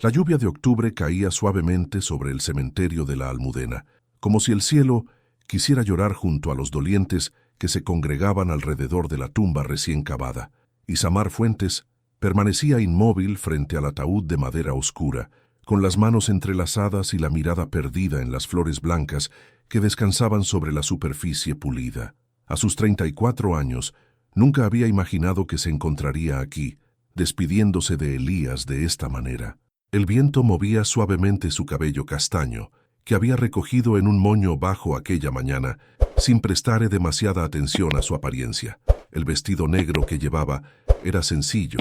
La lluvia de octubre caía suavemente sobre el cementerio de la Almudena, como si el cielo quisiera llorar junto a los dolientes que se congregaban alrededor de la tumba recién cavada. Isamar Fuentes permanecía inmóvil frente al ataúd de madera oscura, con las manos entrelazadas y la mirada perdida en las flores blancas que descansaban sobre la superficie pulida. A sus 34 años, nunca había imaginado que se encontraría aquí, despidiéndose de Elías de esta manera. El viento movía suavemente su cabello castaño, que había recogido en un moño bajo aquella mañana, sin prestarle demasiada atención a su apariencia. El vestido negro que llevaba era sencillo,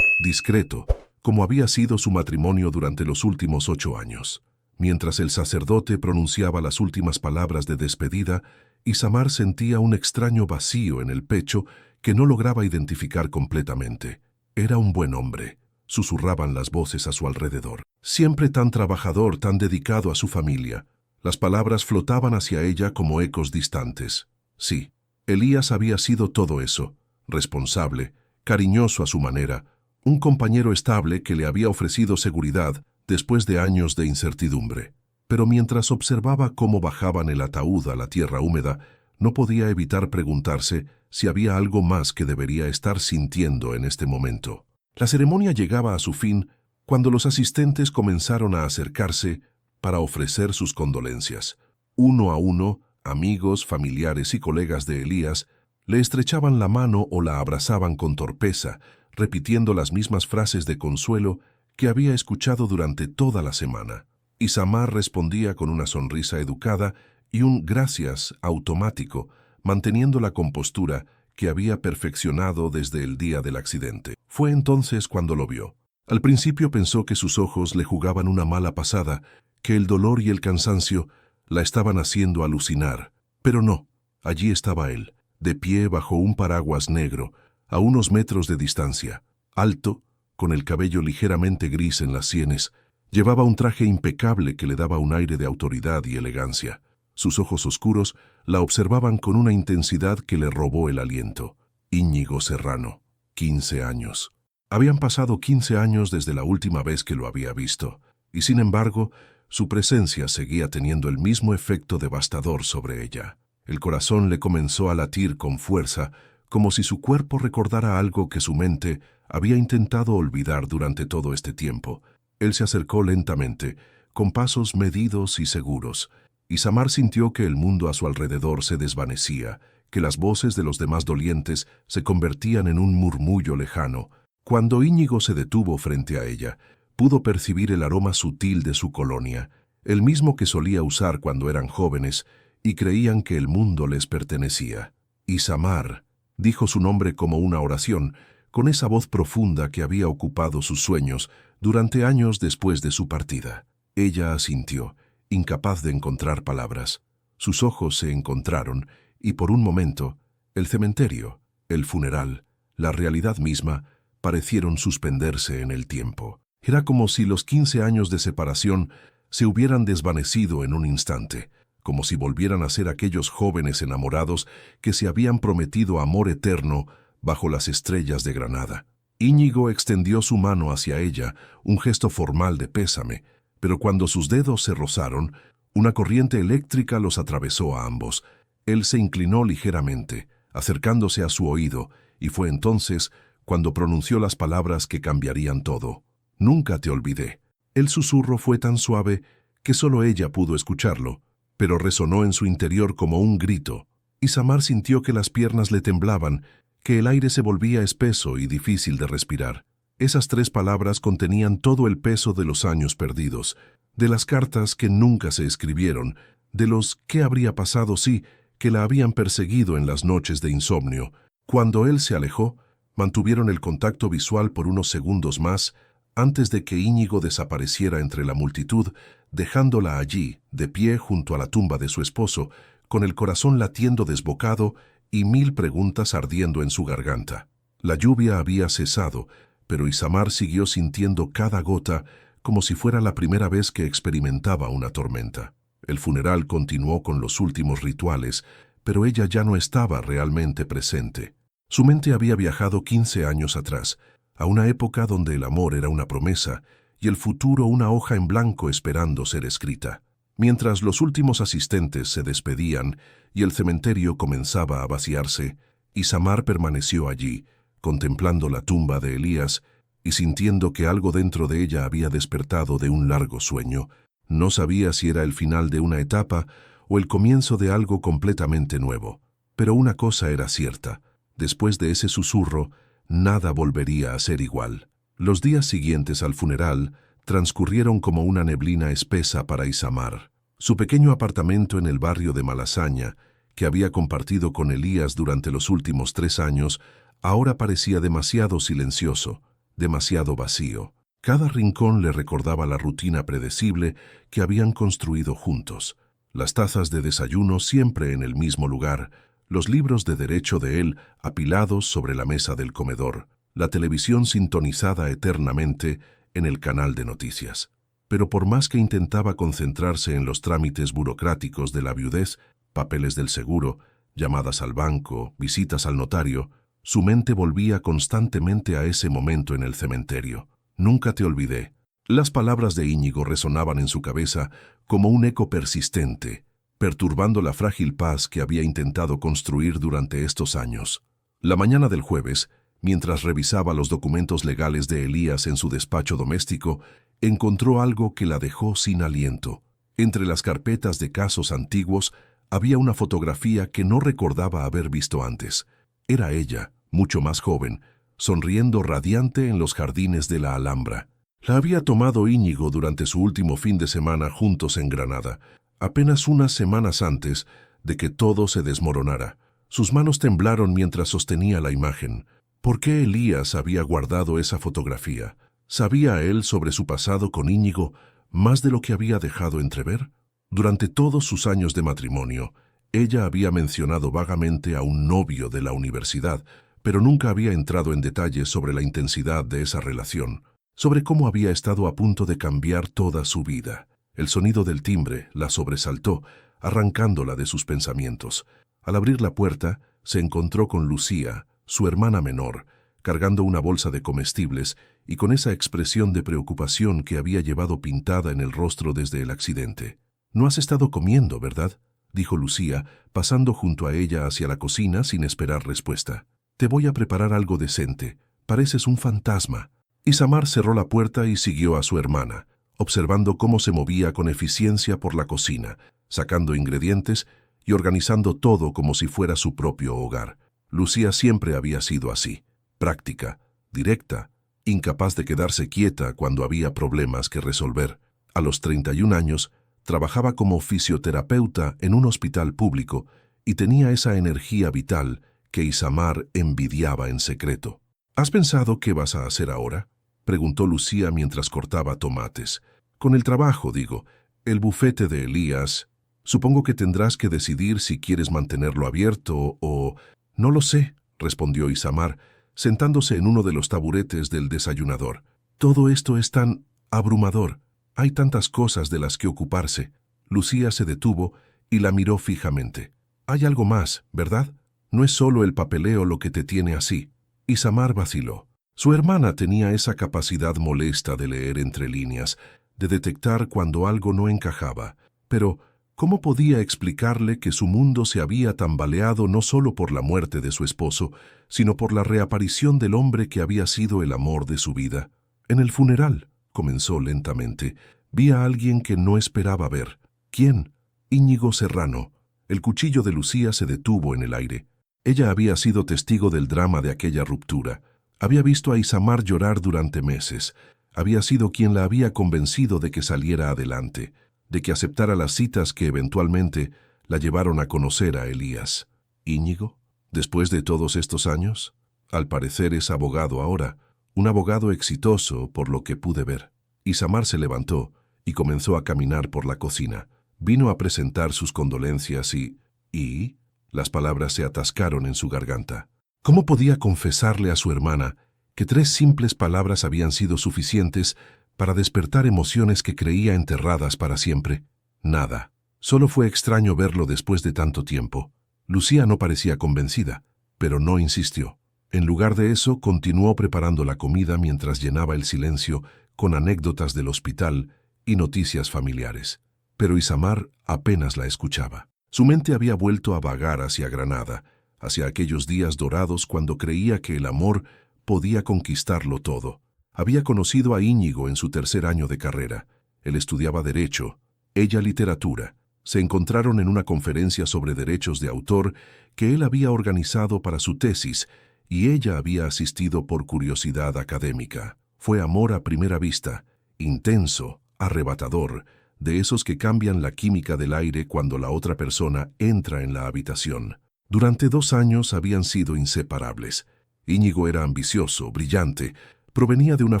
discreto, como había sido su matrimonio durante los últimos 8 años. Mientras el sacerdote pronunciaba las últimas palabras de despedida, Isamar sentía un extraño vacío en el pecho que no lograba identificar completamente. Era un buen hombre, susurraban las voces a su alrededor. Siempre tan trabajador, tan dedicado a su familia. Las palabras flotaban hacia ella como ecos distantes. Sí, Elías había sido todo eso, responsable, cariñoso a su manera, un compañero estable que le había ofrecido seguridad después de años de incertidumbre. Pero mientras observaba cómo bajaban el ataúd a la tierra húmeda, no podía evitar preguntarse si había algo más que debería estar sintiendo en este momento. La ceremonia llegaba a su fin cuando los asistentes comenzaron a acercarse para ofrecer sus condolencias. Uno a uno, amigos, familiares y colegas de Elías le estrechaban la mano o la abrazaban con torpeza, repitiendo las mismas frases de consuelo que había escuchado durante toda la semana. Isamar respondía con una sonrisa educada y un gracias automático, manteniendo la compostura que había perfeccionado desde el día del accidente. Fue entonces cuando lo vio. Al principio pensó que sus ojos le jugaban una mala pasada, que el dolor y el cansancio la estaban haciendo alucinar. Pero no, allí estaba él, de pie bajo un paraguas negro, a unos metros de distancia, alto, con el cabello ligeramente gris en las sienes. Llevaba un traje impecable que le daba un aire de autoridad y elegancia. Sus ojos oscuros la observaban con una intensidad que le robó el aliento. Íñigo Serrano, 15 años. Habían pasado 15 años desde la última vez que lo había visto, y sin embargo, su presencia seguía teniendo el mismo efecto devastador sobre ella. El corazón le comenzó a latir con fuerza, como si su cuerpo recordara algo que su mente había intentado olvidar durante todo este tiempo. Él se acercó lentamente, con pasos medidos y seguros. Isamar sintió que el mundo a su alrededor se desvanecía, que las voces de los demás dolientes se convertían en un murmullo lejano. Cuando Íñigo se detuvo frente a ella, pudo percibir el aroma sutil de su colonia, el mismo que solía usar cuando eran jóvenes y creían que el mundo les pertenecía. Isamar, dijo su nombre como una oración, con esa voz profunda que había ocupado sus sueños durante años después de su partida. Ella asintió, incapaz de encontrar palabras. Sus ojos se encontraron y por un momento, el cementerio, el funeral, la realidad misma, parecieron suspenderse en el tiempo. Era como si los 15 años de separación se hubieran desvanecido en un instante, como si volvieran a ser aquellos jóvenes enamorados que se habían prometido amor eterno bajo las estrellas de Granada. Íñigo extendió su mano hacia ella, un gesto formal de pésame, pero cuando sus dedos se rozaron, una corriente eléctrica los atravesó a ambos. Él se inclinó ligeramente, acercándose a su oído, y fue entonces cuando pronunció las palabras que cambiarían todo. «Nunca te olvidé». El susurro fue tan suave que solo ella pudo escucharlo, pero resonó en su interior como un grito. Isamar sintió que las piernas le temblaban, que el aire se volvía espeso y difícil de respirar. Esas 3 palabras contenían todo el peso de los años perdidos, de las cartas que nunca se escribieron, de los «qué habría pasado si» que la habían perseguido en las noches de insomnio. Cuando él se alejó, mantuvieron el contacto visual por unos segundos más, antes de que Íñigo desapareciera entre la multitud, dejándola allí, de pie junto a la tumba de su esposo, con el corazón latiendo desbocado y 1000 preguntas ardiendo en su garganta. La lluvia había cesado, pero Isamar siguió sintiendo cada gota como si fuera la primera vez que experimentaba una tormenta. El funeral continuó con los últimos rituales, pero ella ya no estaba realmente presente. Su mente había viajado 15 años atrás, a una época donde el amor era una promesa y el futuro una hoja en blanco esperando ser escrita. Mientras los últimos asistentes se despedían y el cementerio comenzaba a vaciarse, Isamar permaneció allí, contemplando la tumba de Elías y sintiendo que algo dentro de ella había despertado de un largo sueño. No sabía si era el final de una etapa o el comienzo de algo completamente nuevo. Pero una cosa era cierta: después de ese susurro, nada volvería a ser igual. Los días siguientes al funeral transcurrieron como una neblina espesa para Isamar. Su pequeño apartamento en el barrio de Malasaña, que había compartido con Elías durante los últimos 3 años, ahora parecía demasiado silencioso, demasiado vacío. Cada rincón le recordaba la rutina predecible que habían construido juntos. Las tazas de desayuno siempre en el mismo lugar, los libros de derecho de él apilados sobre la mesa del comedor, la televisión sintonizada eternamente en el canal de noticias. Pero por más que intentaba concentrarse en los trámites burocráticos de la viudez, papeles del seguro, llamadas al banco, visitas al notario, su mente volvía constantemente a ese momento en el cementerio. Nunca te olvidé. Las palabras de Íñigo resonaban en su cabeza como un eco persistente, perturbando la frágil paz que había intentado construir durante estos años. La mañana del jueves, mientras revisaba los documentos legales de Elías en su despacho doméstico, encontró algo que la dejó sin aliento. Entre las carpetas de casos antiguos había una fotografía que no recordaba haber visto antes. Era ella, mucho más joven, sonriendo radiante en los jardines de la Alhambra. La había tomado Íñigo durante su último fin de semana juntos en Granada, apenas unas semanas antes de que todo se desmoronara. Sus manos temblaron mientras sostenía la imagen. ¿Por qué Elías había guardado esa fotografía? ¿Sabía él sobre su pasado con Íñigo más de lo que había dejado entrever? Durante todos sus años de matrimonio, ella había mencionado vagamente a un novio de la universidad, pero nunca había entrado en detalles sobre la intensidad de esa relación, sobre cómo había estado a punto de cambiar toda su vida. El sonido del timbre la sobresaltó, arrancándola de sus pensamientos. Al abrir la puerta, se encontró con Lucía, su hermana menor, cargando una bolsa de comestibles y con esa expresión de preocupación que había llevado pintada en el rostro desde el accidente. «No has estado comiendo, ¿verdad?», dijo Lucía, pasando junto a ella hacia la cocina sin esperar respuesta. «Te voy a preparar algo decente. Pareces un fantasma». Isamar cerró la puerta y siguió a su hermana, observando cómo se movía con eficiencia por la cocina, sacando ingredientes y organizando todo como si fuera su propio hogar. Lucía siempre había sido así, práctica, directa, incapaz de quedarse quieta cuando había problemas que resolver. A los 31 años, trabajaba como fisioterapeuta en un hospital público y tenía esa energía vital que Isamar envidiaba en secreto. «¿Has pensado qué vas a hacer ahora?», preguntó Lucía mientras cortaba tomates. «Con el trabajo, digo, el bufete de Elías. Supongo que tendrás que decidir si quieres mantenerlo abierto o...». «No lo sé», respondió Isamar, sentándose en uno de los taburetes del desayunador. «Todo esto es tan abrumador. Hay tantas cosas de las que ocuparse». Lucía se detuvo y la miró fijamente. «Hay algo más, ¿verdad? No es solo el papeleo lo que te tiene así». Isamar vaciló. Su hermana tenía esa capacidad molesta de leer entre líneas, de detectar cuando algo no encajaba. Pero, ¿cómo podía explicarle que su mundo se había tambaleado no solo por la muerte de su esposo, sino por la reaparición del hombre que había sido el amor de su vida? «En el funeral», comenzó lentamente, «vi a alguien que no esperaba ver». «¿Quién?». «Íñigo Serrano». El cuchillo de Lucía se detuvo en el aire. Ella había sido testigo del drama de aquella ruptura. Había visto a Isamar llorar durante meses. Había sido quien la había convencido de que saliera adelante, de que aceptara las citas que eventualmente la llevaron a conocer a Elías. ¿Íñigo? ¿Después de todos estos años? Al parecer es abogado ahora, un abogado exitoso por lo que pude ver. Isamar se levantó y comenzó a caminar por la cocina. Vino a presentar sus condolencias y... Las palabras se atascaron en su garganta. ¿Cómo podía confesarle a su hermana que 3 simples palabras habían sido suficientes para despertar emociones que creía enterradas para siempre? Nada. Solo fue extraño verlo después de tanto tiempo. Lucía no parecía convencida, pero no insistió. En lugar de eso, continuó preparando la comida mientras llenaba el silencio con anécdotas del hospital y noticias familiares. Pero Isamar apenas la escuchaba. Su mente había vuelto a vagar hacia Granada, hacia aquellos días dorados cuando creía que el amor podía conquistarlo todo. Había conocido a Íñigo en su tercer año de carrera. Él estudiaba Derecho, ella Literatura. Se encontraron en una conferencia sobre derechos de autor que él había organizado para su tesis y ella había asistido por curiosidad académica. Fue amor a primera vista, intenso, arrebatador, de esos que cambian la química del aire cuando la otra persona entra en la habitación. Durante 2 años habían sido inseparables. Íñigo era ambicioso, brillante, provenía de una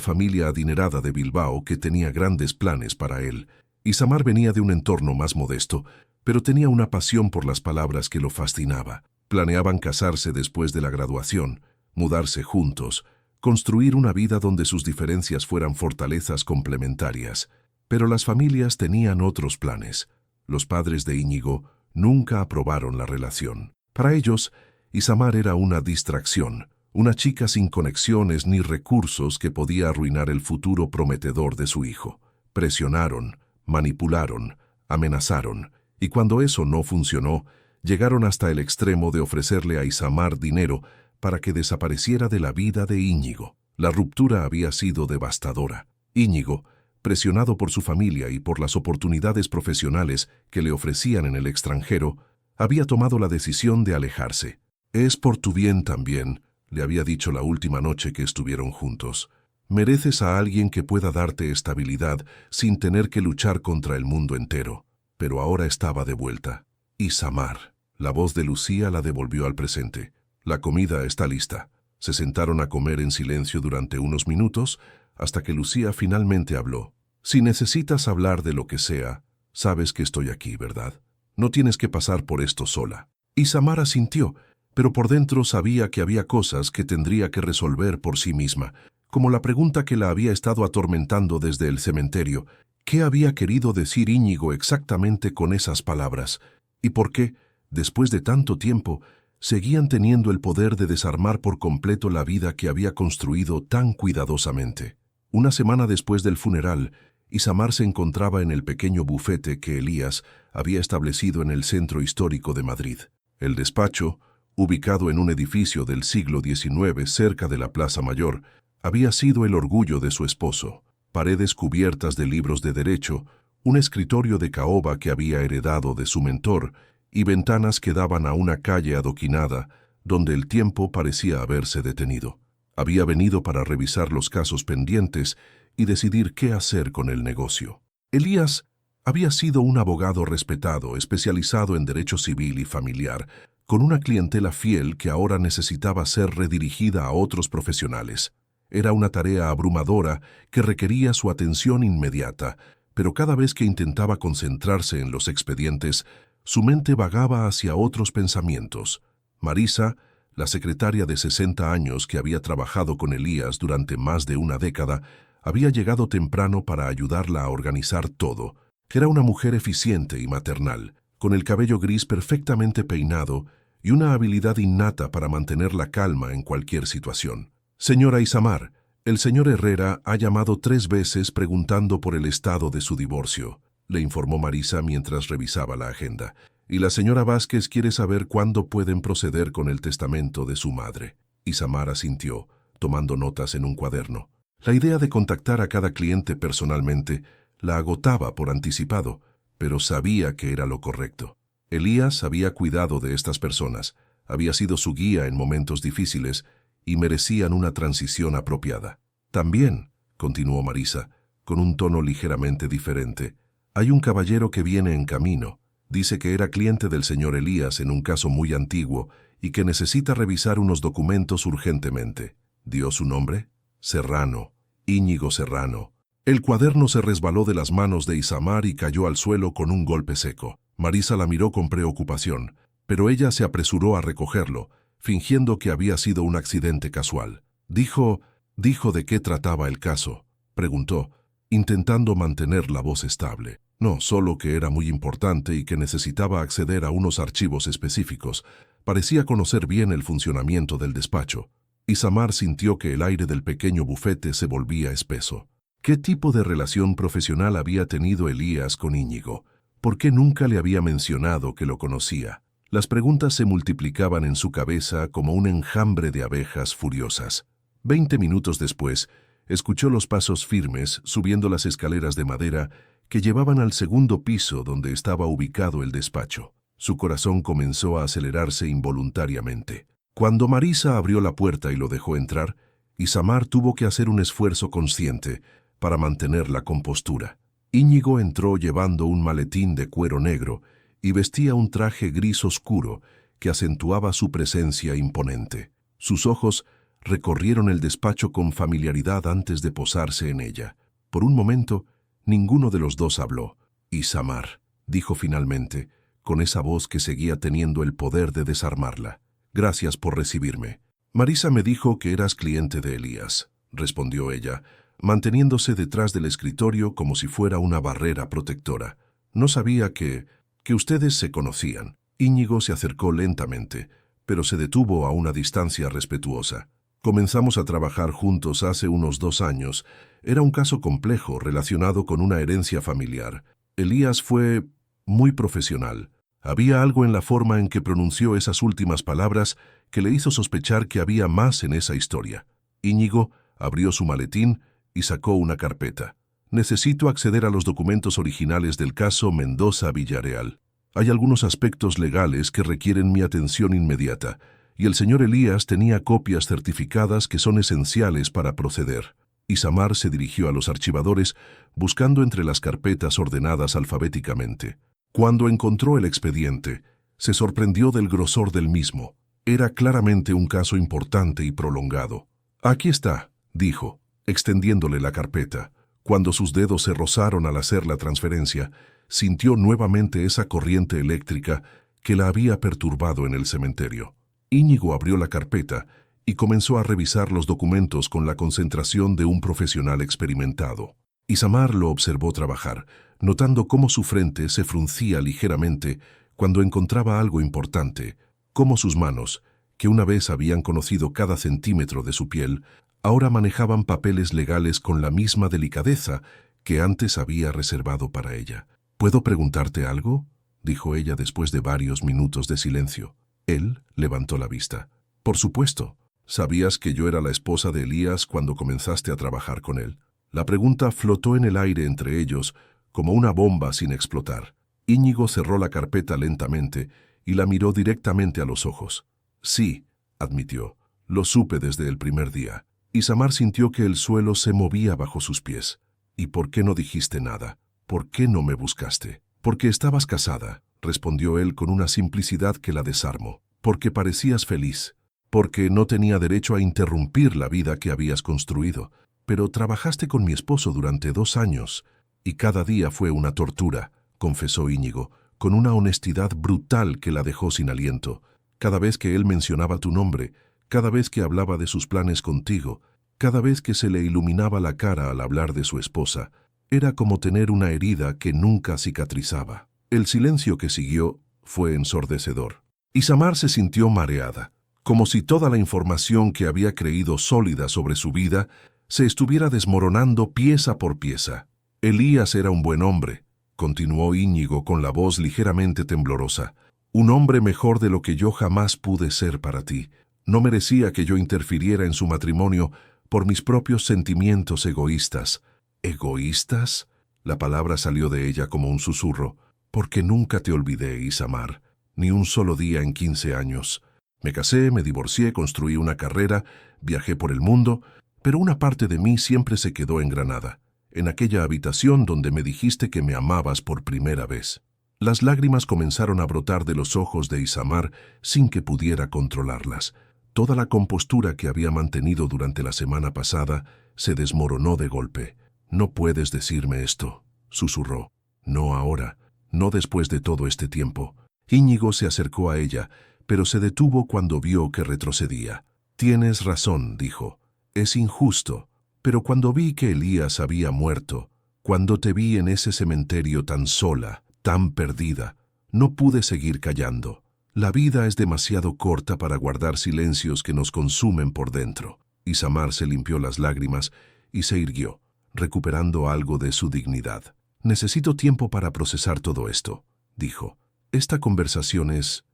familia adinerada de Bilbao que tenía grandes planes para él. Isamar venía de un entorno más modesto, pero tenía una pasión por las palabras que lo fascinaba. Planeaban casarse después de la graduación, mudarse juntos, construir una vida donde sus diferencias fueran fortalezas complementarias. Pero las familias tenían otros planes. Los padres de Íñigo nunca aprobaron la relación. Para ellos, Isamar era una distracción, una chica sin conexiones ni recursos que podía arruinar el futuro prometedor de su hijo. Presionaron, manipularon, amenazaron, y cuando eso no funcionó, llegaron hasta el extremo de ofrecerle a Isamar dinero para que desapareciera de la vida de Íñigo. La ruptura había sido devastadora. Íñigo, presionado por su familia y por las oportunidades profesionales que le ofrecían en el extranjero, había tomado la decisión de alejarse. «Es por tu bien también», le había dicho la última noche que estuvieron juntos. «Mereces a alguien que pueda darte estabilidad sin tener que luchar contra el mundo entero». Pero ahora estaba de vuelta. Isamar. La voz de Lucía la devolvió al presente. «La comida está lista». Se sentaron a comer en silencio durante unos minutos hasta que Lucía finalmente habló. «Si necesitas hablar de lo que sea, sabes que estoy aquí, ¿verdad? No tienes que pasar por esto sola». Isamar asintió, pero por dentro sabía que había cosas que tendría que resolver por sí misma, como la pregunta que la había estado atormentando desde el cementerio. ¿Qué había querido decir Íñigo exactamente con esas palabras? ¿Y por qué, después de tanto tiempo, seguían teniendo el poder de desarmar por completo la vida que había construido tan cuidadosamente? Una semana después del funeral, Isamar se encontraba en el pequeño bufete que Elías había establecido en el centro histórico de Madrid. El despacho, ubicado en un edificio del siglo XIX cerca de la Plaza Mayor, había sido el orgullo de su esposo. Paredes cubiertas de libros de derecho, un escritorio de caoba que había heredado de su mentor y ventanas que daban a una calle adoquinada donde el tiempo parecía haberse detenido. Había venido para revisar los casos pendientes y decidir qué hacer con el negocio. Elías había sido un abogado respetado, especializado en derecho civil y familiar, con una clientela fiel que ahora necesitaba ser redirigida a otros profesionales. Era una tarea abrumadora que requería su atención inmediata, pero cada vez que intentaba concentrarse en los expedientes, su mente vagaba hacia otros pensamientos. Marisa, la secretaria de 60 años que había trabajado con Elías durante más de una década, había llegado temprano para ayudarla a organizar todo. Era una mujer eficiente y maternal, con el cabello gris perfectamente peinado y una habilidad innata para mantener la calma en cualquier situación. «Señora Isamar, el señor Herrera ha llamado 3 veces preguntando por el estado de su divorcio», le informó Marisa mientras revisaba la agenda. «Y la señora Vázquez quiere saber cuándo pueden proceder con el testamento de su madre». Isamar asintió, tomando notas en un cuaderno. La idea de contactar a cada cliente personalmente la agotaba por anticipado, pero sabía que era lo correcto. Elías había cuidado de estas personas, había sido su guía en momentos difíciles y merecían una transición apropiada. «También», continuó Marisa, con un tono ligeramente diferente, «hay un caballero que viene en camino. Dice que era cliente del señor Elías en un caso muy antiguo y que necesita revisar unos documentos urgentemente. ¿Dio su nombre? Serrano, Íñigo Serrano». El cuaderno se resbaló de las manos de Isamar y cayó al suelo con un golpe seco. Marisa la miró con preocupación, pero ella se apresuró a recogerlo, fingiendo que había sido un accidente casual. «¿Dijo de qué trataba el caso?», preguntó, intentando mantener la voz estable. «No, solo que era muy importante y que necesitaba acceder a unos archivos específicos. Parecía conocer bien el funcionamiento del despacho». Isamar sintió que el aire del pequeño bufete se volvía espeso. ¿Qué tipo de relación profesional había tenido Elías con Íñigo? ¿Por qué nunca le había mencionado que lo conocía? Las preguntas se multiplicaban en su cabeza como un enjambre de abejas furiosas. 20 minutos después, escuchó los pasos firmes subiendo las escaleras de madera que llevaban al segundo piso donde estaba ubicado el despacho. Su corazón comenzó a acelerarse involuntariamente. Cuando Marisa abrió la puerta y lo dejó entrar, Isamar tuvo que hacer un esfuerzo consciente para mantener la compostura. Íñigo entró llevando un maletín de cuero negro y vestía un traje gris oscuro que acentuaba su presencia imponente. Sus ojos recorrieron el despacho con familiaridad antes de posarse en ella. Por un momento, ninguno de los dos habló. «Isamar», dijo finalmente, con esa voz que seguía teniendo el poder de desarmarla. «Gracias por recibirme». «Marisa me dijo que eras cliente de Elías», respondió ella, manteniéndose detrás del escritorio como si fuera una barrera protectora. «No sabía que ustedes se conocían». Íñigo se acercó lentamente, pero se detuvo a una distancia respetuosa. «Comenzamos a trabajar juntos hace unos 2 años. Era un caso complejo relacionado con una herencia familiar. Elías fue muy profesional. Había algo en la forma en que pronunció esas últimas palabras que le hizo sospechar que había más en esa historia». Íñigo abrió su maletín y sacó una carpeta. «Necesito acceder a los documentos originales del caso Mendoza-Villarreal. Hay algunos aspectos legales que requieren mi atención inmediata, y el señor Elías tenía copias certificadas que son esenciales para proceder». Isamar se dirigió a los archivadores, buscando entre las carpetas ordenadas alfabéticamente. Cuando encontró el expediente, se sorprendió del grosor del mismo. Era claramente un caso importante y prolongado. «Aquí está», dijo, extendiéndole la carpeta. Cuando sus dedos se rozaron al hacer la transferencia, sintió nuevamente esa corriente eléctrica que la había perturbado en el cementerio. Íñigo abrió la carpeta y comenzó a revisar los documentos con la concentración de un profesional experimentado. Isamar lo observó trabajar, notando cómo su frente se fruncía ligeramente cuando encontraba algo importante, cómo sus manos, que una vez habían conocido cada centímetro de su piel, ahora manejaban papeles legales con la misma delicadeza que antes había reservado para ella. «¿Puedo preguntarte algo?», dijo ella después de varios minutos de silencio. Él levantó la vista. «Por supuesto. ¿Sabías que yo era la esposa de Elías cuando comenzaste a trabajar con él?». La pregunta flotó en el aire entre ellos como una bomba sin explotar. Íñigo cerró la carpeta lentamente y la miró directamente a los ojos. «Sí», admitió, «lo supe desde el primer día». Isamar sintió que el suelo se movía bajo sus pies. «¿Y por qué no dijiste nada? ¿Por qué no me buscaste?». «Porque estabas casada», respondió él con una simplicidad que la desarmó. «Porque parecías feliz. Porque no tenía derecho a interrumpir la vida que habías construido. Pero trabajaste con mi esposo durante 2 años, y cada día fue una tortura», confesó Íñigo, con una honestidad brutal que la dejó sin aliento. «Cada vez que él mencionaba tu nombre, cada vez que hablaba de sus planes contigo, cada vez que se le iluminaba la cara al hablar de su esposa, era como tener una herida que nunca cicatrizaba». El silencio que siguió fue ensordecedor. Isamar se sintió mareada, como si toda la información que había creído sólida sobre su vida se estuviera desmoronando pieza por pieza. «Elías era un buen hombre», continuó Íñigo con la voz ligeramente temblorosa. «Un hombre mejor de lo que yo jamás pude ser para ti. No merecía que yo interfiriera en su matrimonio por mis propios sentimientos egoístas». «¿Egoístas?». La palabra salió de ella como un susurro. «Porque nunca te olvidé, Isamar, ni un solo día en 15 años. Me casé, me divorcié, construí una carrera, viajé por el mundo, pero una parte de mí siempre se quedó en Granada, en aquella habitación donde me dijiste que me amabas por primera vez». Las lágrimas comenzaron a brotar de los ojos de Isamar sin que pudiera controlarlas. Toda la compostura que había mantenido durante la semana pasada se desmoronó de golpe. «No puedes decirme esto», susurró. «No ahora, no después de todo este tiempo». Íñigo se acercó a ella, pero se detuvo cuando vio que retrocedía. «Tienes razón», dijo. «Es injusto. Pero cuando vi que Elías había muerto, cuando te vi en ese cementerio tan sola, tan perdida, no pude seguir callando. La vida es demasiado corta para guardar silencios que nos consumen por dentro». Isamar se limpió las lágrimas y se irguió. recuperando algo de su dignidad. «Necesito tiempo para procesar todo esto», dijo. «Esta conversación es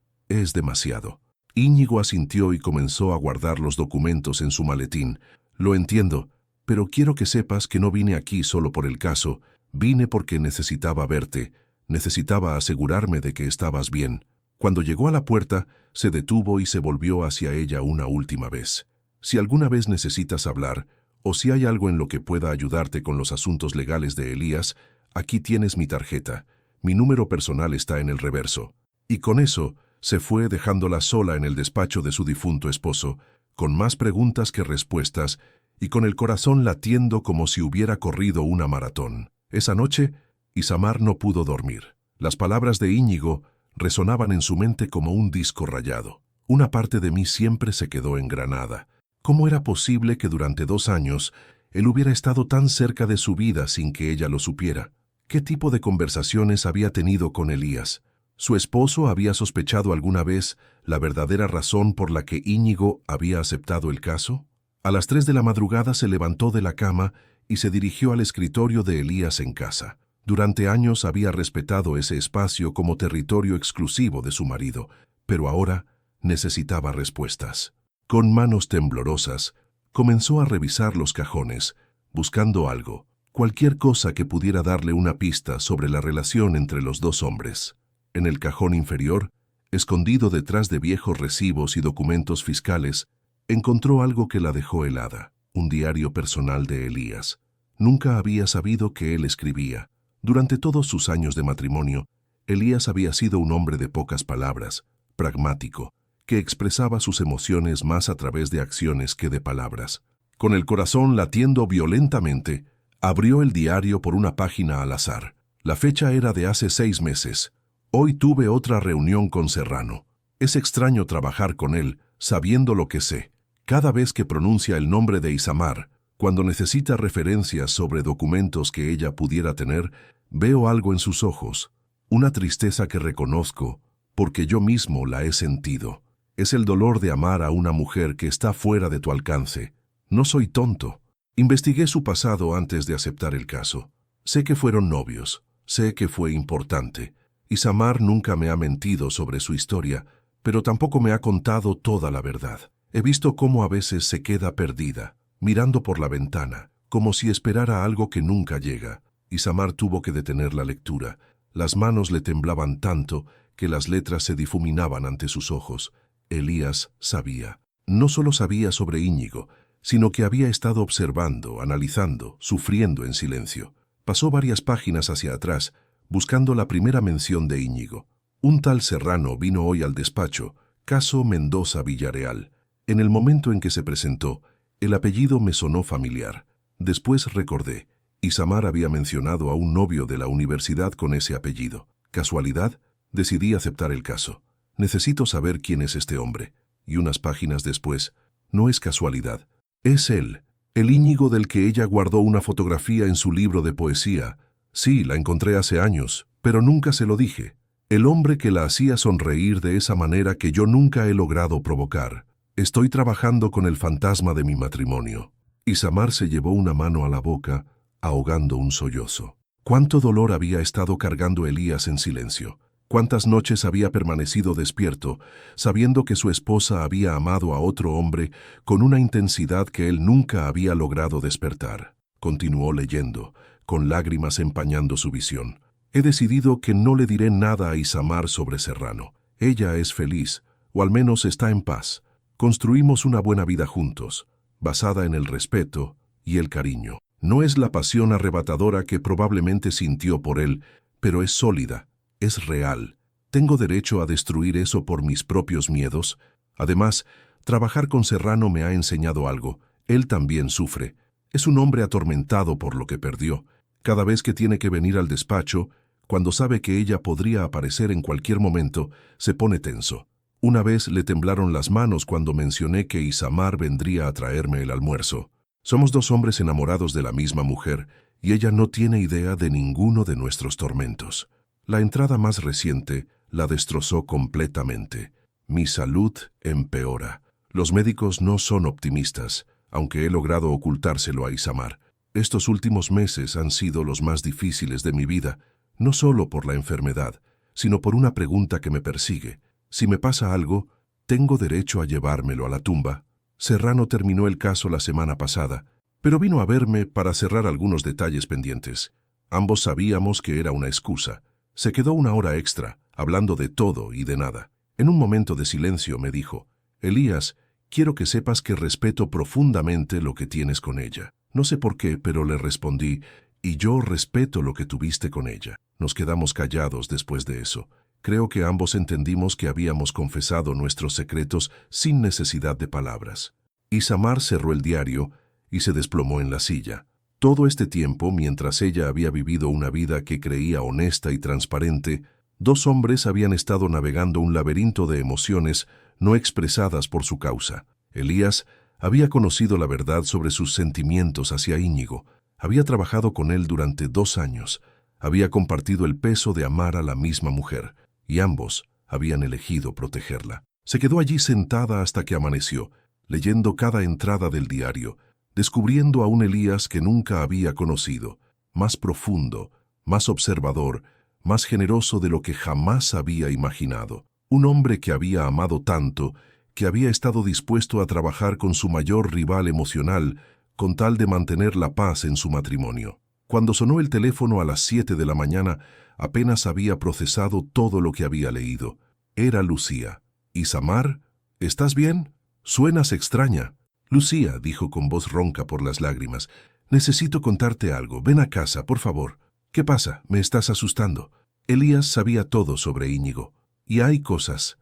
demasiado». Íñigo asintió y comenzó a guardar los documentos en su maletín. «Lo entiendo, pero quiero que sepas que no vine aquí solo por el caso. Vine porque necesitaba verte, necesitaba asegurarme de que estabas bien». Cuando llegó a la puerta, se detuvo y se volvió hacia ella una última vez. «Si alguna vez necesitas hablar, o si hay algo en lo que pueda ayudarte con los asuntos legales de Elías, aquí tienes mi tarjeta. Mi número personal está en el reverso». Y con eso, se fue dejándola sola en el despacho de su difunto esposo, con más preguntas que respuestas, y con el corazón latiendo como si hubiera corrido una maratón. Esa noche, Isamar no pudo dormir. Las palabras de Íñigo resonaban en su mente como un disco rayado. Una parte de mí siempre se quedó engranada. ¿Cómo era posible que durante 2 años él hubiera estado tan cerca de su vida sin que ella lo supiera? ¿Qué tipo de conversaciones había tenido con Elías? ¿Su esposo había sospechado alguna vez la verdadera razón por la que Íñigo había aceptado el caso? A las 3 de la madrugada se levantó de la cama y se dirigió al escritorio de Elías en casa. Durante años había respetado ese espacio como territorio exclusivo de su marido, pero ahora necesitaba respuestas. Con manos temblorosas, comenzó a revisar los cajones, buscando algo, cualquier cosa que pudiera darle una pista sobre la relación entre los dos hombres. En el cajón inferior, escondido detrás de viejos recibos y documentos fiscales, encontró algo que la dejó helada, un diario personal de Elías. Nunca había sabido que él escribía. Durante todos sus años de matrimonio, Elías había sido un hombre de pocas palabras, pragmático, que expresaba sus emociones más a través de acciones que de palabras. Con el corazón latiendo violentamente, abrió el diario por una página al azar. La fecha era de hace 6 meses. «Hoy tuve otra reunión con Serrano. Es extraño trabajar con él, sabiendo lo que sé. Cada vez que pronuncia el nombre de Isamar, cuando necesita referencias sobre documentos que ella pudiera tener, veo algo en sus ojos, una tristeza que reconozco, porque yo mismo la he sentido. Es el dolor de amar a una mujer que está fuera de tu alcance. No soy tonto. Investigué su pasado antes de aceptar el caso. Sé que fueron novios, sé que fue importante. Isamar nunca me ha mentido sobre su historia, pero tampoco me ha contado toda la verdad. He visto cómo a veces se queda perdida, mirando por la ventana, como si esperara algo que nunca llega». Isamar tuvo que detener la lectura. Las manos le temblaban tanto que las letras se difuminaban ante sus ojos. Elías sabía. No solo sabía sobre Íñigo, sino que había estado observando, analizando, sufriendo en silencio. Pasó varias páginas hacia atrás, buscando la primera mención de Íñigo. «Un tal Serrano vino hoy al despacho, caso Mendoza Villareal. En el momento en que se presentó, el apellido me sonó familiar. Después recordé. Isamar había mencionado a un novio de la universidad con ese apellido. ¿Casualidad? Decidí aceptar el caso. Necesito saber quién es este hombre». Y unas páginas después, «No es casualidad. Es él, el Íñigo del que ella guardó una fotografía en su libro de poesía. Sí, la encontré hace años, pero nunca se lo dije. El hombre que la hacía sonreír de esa manera que yo nunca he logrado provocar. Estoy trabajando con el fantasma de mi matrimonio». Isamar se llevó una mano a la boca, ahogando un sollozo. Cuánto dolor había estado cargando Elías en silencio. Cuántas noches había permanecido despierto, sabiendo que su esposa había amado a otro hombre con una intensidad que él nunca había logrado despertar. Continuó leyendo, con lágrimas empañando su visión. «He decidido que no le diré nada a Isamar sobre Serrano. Ella es feliz, o al menos está en paz. Construimos una buena vida juntos, basada en el respeto y el cariño. No es la pasión arrebatadora que probablemente sintió por él, pero es sólida, es real. ¿Tengo derecho a destruir eso por mis propios miedos? Además, trabajar con Serrano me ha enseñado algo. Él también sufre. Es un hombre atormentado por lo que perdió. Cada vez que tiene que venir al despacho, cuando sabe que ella podría aparecer en cualquier momento, se pone tenso. Una vez le temblaron las manos cuando mencioné que Isamar vendría a traerme el almuerzo. Somos 2 hombres enamorados de la misma mujer, y ella no tiene idea de ninguno de nuestros tormentos. La entrada más reciente la destrozó completamente. Mi salud empeora. Los médicos no son optimistas, aunque he logrado ocultárselo a Isamar. Estos últimos meses han sido los más difíciles de mi vida, no solo por la enfermedad, sino por una pregunta que me persigue. Si me pasa algo, ¿tengo derecho a llevármelo a la tumba? Serrano terminó el caso la semana pasada, pero vino a verme para cerrar algunos detalles pendientes. Ambos sabíamos que era una excusa. Se quedó una hora extra, hablando de todo y de nada. En un momento de silencio me dijo: Elías, quiero que sepas que respeto profundamente lo que tienes con ella. No sé por qué, pero le respondí: y yo respeto lo que tuviste con ella. Nos quedamos callados después de eso. Creo que ambos entendimos que habíamos confesado nuestros secretos sin necesidad de palabras. Isamar cerró el diario y se desplomó en la silla. Todo este tiempo, mientras ella había vivido una vida que creía honesta y transparente, dos hombres habían estado navegando un laberinto de emociones no expresadas por su causa. Elías había conocido la verdad sobre sus sentimientos hacia Íñigo, había trabajado con él durante 2 años, había compartido el peso de amar a la misma mujer, y ambos habían elegido protegerla. Se quedó allí sentada hasta que amaneció, leyendo cada entrada del diario, descubriendo a un Elías que nunca había conocido, más profundo, más observador, más generoso de lo que jamás había imaginado. Un hombre que había amado tanto, que había estado dispuesto a trabajar con su mayor rival emocional con tal de mantener la paz en su matrimonio. Cuando sonó el teléfono a las 7 de la mañana, apenas había procesado todo lo que había leído. Era Lucía. «Isamar, ¿estás bien? Suenas extraña». «Lucía», dijo con voz ronca por las lágrimas, «necesito contarte algo. Ven a casa, por favor». «¿Qué pasa? Me estás asustando». Elías sabía todo sobre Íñigo. Y hay cosas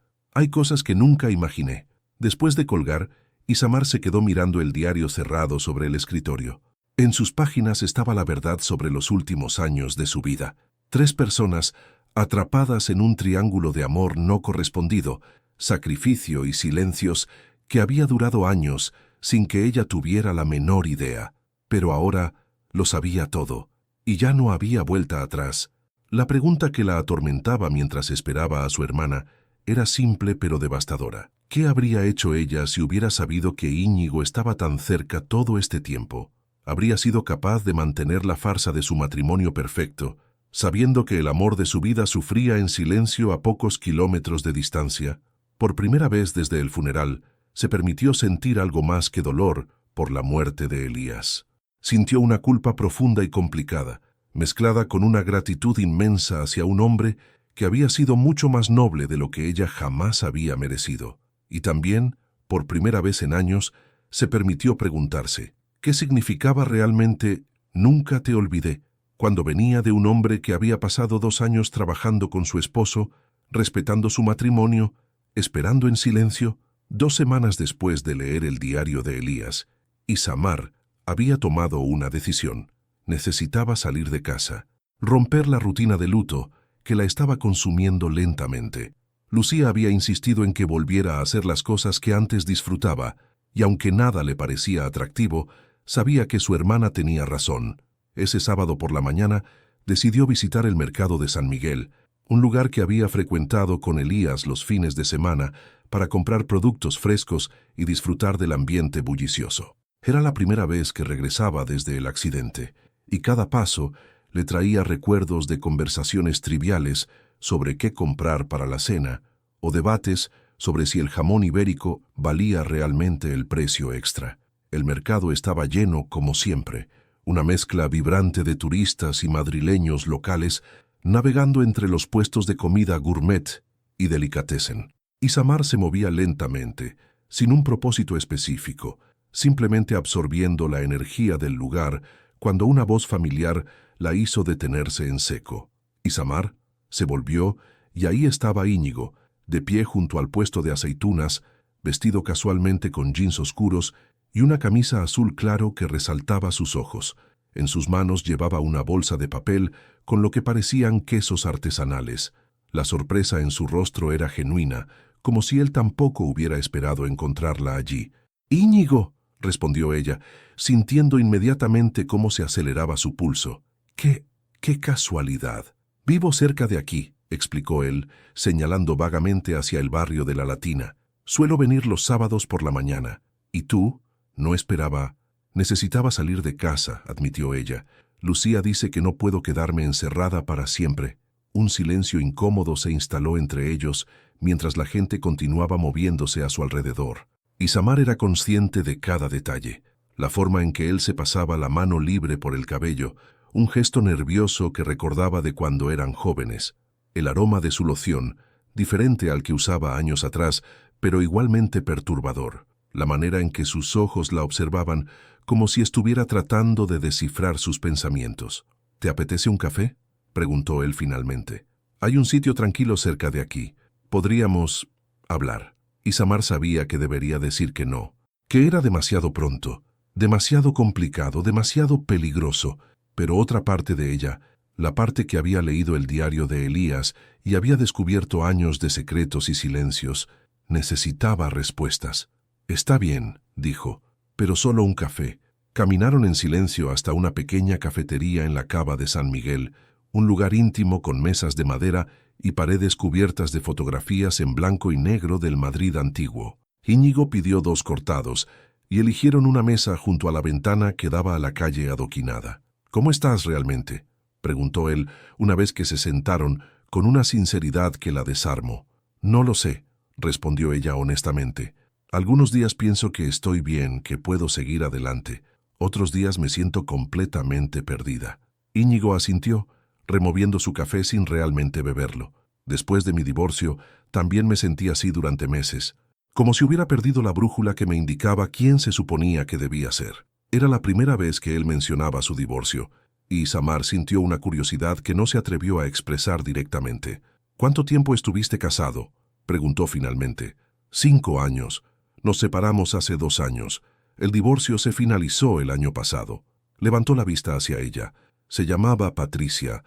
que nunca imaginé. Después de colgar, Isamar se quedó mirando el diario cerrado sobre el escritorio. En sus páginas estaba la verdad sobre los últimos años de su vida. 3 personas atrapadas en un triángulo de amor no correspondido, sacrificio y silencios que había durado años sin que ella tuviera la menor idea. Pero ahora lo sabía todo, y ya no había vuelta atrás. La pregunta que la atormentaba mientras esperaba a su hermana era simple pero devastadora. ¿Qué habría hecho ella si hubiera sabido que Íñigo estaba tan cerca todo este tiempo? ¿Habría sido capaz de mantener la farsa de su matrimonio perfecto, sabiendo que el amor de su vida sufría en silencio a pocos kilómetros de distancia? Por primera vez desde el funeral, se permitió sentir algo más que dolor por la muerte de Elías. Sintió una culpa profunda y complicada, mezclada con una gratitud inmensa hacia un hombre que había sido mucho más noble de lo que ella jamás había merecido. Y también, por primera vez en años, se permitió preguntarse, ¿qué significaba realmente «nunca te olvidé», cuando venía de un hombre que había pasado 2 años trabajando con su esposo, respetando su matrimonio, esperando en silencio? 2 semanas después de leer el diario de Elías, Isamar había tomado una decisión. Necesitaba salir de casa, romper la rutina de luto que la estaba consumiendo lentamente. Lucía había insistido en que volviera a hacer las cosas que antes disfrutaba, y aunque nada le parecía atractivo, sabía que su hermana tenía razón. Ese sábado por la mañana decidió visitar el mercado de San Miguel, un lugar que había frecuentado con Elías los fines de semana para comprar productos frescos y disfrutar del ambiente bullicioso. Era la primera vez que regresaba desde el accidente, y cada paso le traía recuerdos de conversaciones triviales sobre qué comprar para la cena, o debates sobre si el jamón ibérico valía realmente el precio extra. El mercado estaba lleno como siempre, una mezcla vibrante de turistas y madrileños locales navegando entre los puestos de comida gourmet y delicatessen. Isamar se movía lentamente, sin un propósito específico, simplemente absorbiendo la energía del lugar cuando una voz familiar la hizo detenerse en seco. Isamar se volvió y ahí estaba Íñigo, de pie junto al puesto de aceitunas, vestido casualmente con jeans oscuros y una camisa azul claro que resaltaba sus ojos. En sus manos llevaba una bolsa de papel con lo que parecían quesos artesanales. La sorpresa en su rostro era genuina, como si él tampoco hubiera esperado encontrarla allí. «Íñigo», respondió ella, sintiendo inmediatamente cómo se aceleraba su pulso. «¡Qué casualidad! Vivo cerca de aquí», explicó él, señalando vagamente hacia el barrio de la Latina. «Suelo venir los sábados por la mañana. ¿Y tú?» No esperaba Necesitaba salir de casa, admitió ella. Lucía dice que no puedo quedarme encerrada para siempre. Un silencio incómodo se instaló entre ellos mientras la gente continuaba moviéndose a su alrededor. Isamar era consciente de cada detalle. La forma en que él se pasaba la mano libre por el cabello, un gesto nervioso que recordaba de cuando eran jóvenes. El aroma de su loción, diferente al que usaba años atrás, pero igualmente perturbador. La manera en que sus ojos la observaban, como si estuviera tratando de descifrar sus pensamientos. «¿Te apetece un café?», preguntó él finalmente. «Hay un sitio tranquilo cerca de aquí. Podríamos hablar». Isamar sabía que debería decir que no, que era demasiado pronto, demasiado complicado, demasiado peligroso, pero otra parte de ella, la parte que había leído el diario de Elías y había descubierto años de secretos y silencios, necesitaba respuestas. «Está bien», dijo, «pero solo un café». Caminaron en silencio hasta una pequeña cafetería en la cava de San Miguel, un lugar íntimo con mesas de madera y paredes cubiertas de fotografías en blanco y negro del Madrid antiguo. Íñigo pidió 2 cortados y eligieron una mesa junto a la ventana que daba a la calle adoquinada. «¿Cómo estás realmente?», preguntó él una vez que se sentaron con una sinceridad que la desarmó. «No lo sé», respondió ella honestamente. «Algunos días pienso que estoy bien, que puedo seguir adelante. Otros días me siento completamente perdida». Íñigo asintió, removiendo su café sin realmente beberlo. «Después de mi divorcio, también me sentí así durante meses, como si hubiera perdido la brújula que me indicaba quién se suponía que debía ser». Era la primera vez que él mencionaba su divorcio, y Isamar sintió una curiosidad que no se atrevió a expresar directamente. «¿Cuánto tiempo estuviste casado?», preguntó finalmente. «5 años. Nos separamos hace 2 años. El divorcio se finalizó el año pasado». Levantó la vista hacia ella. Se llamaba Patricia.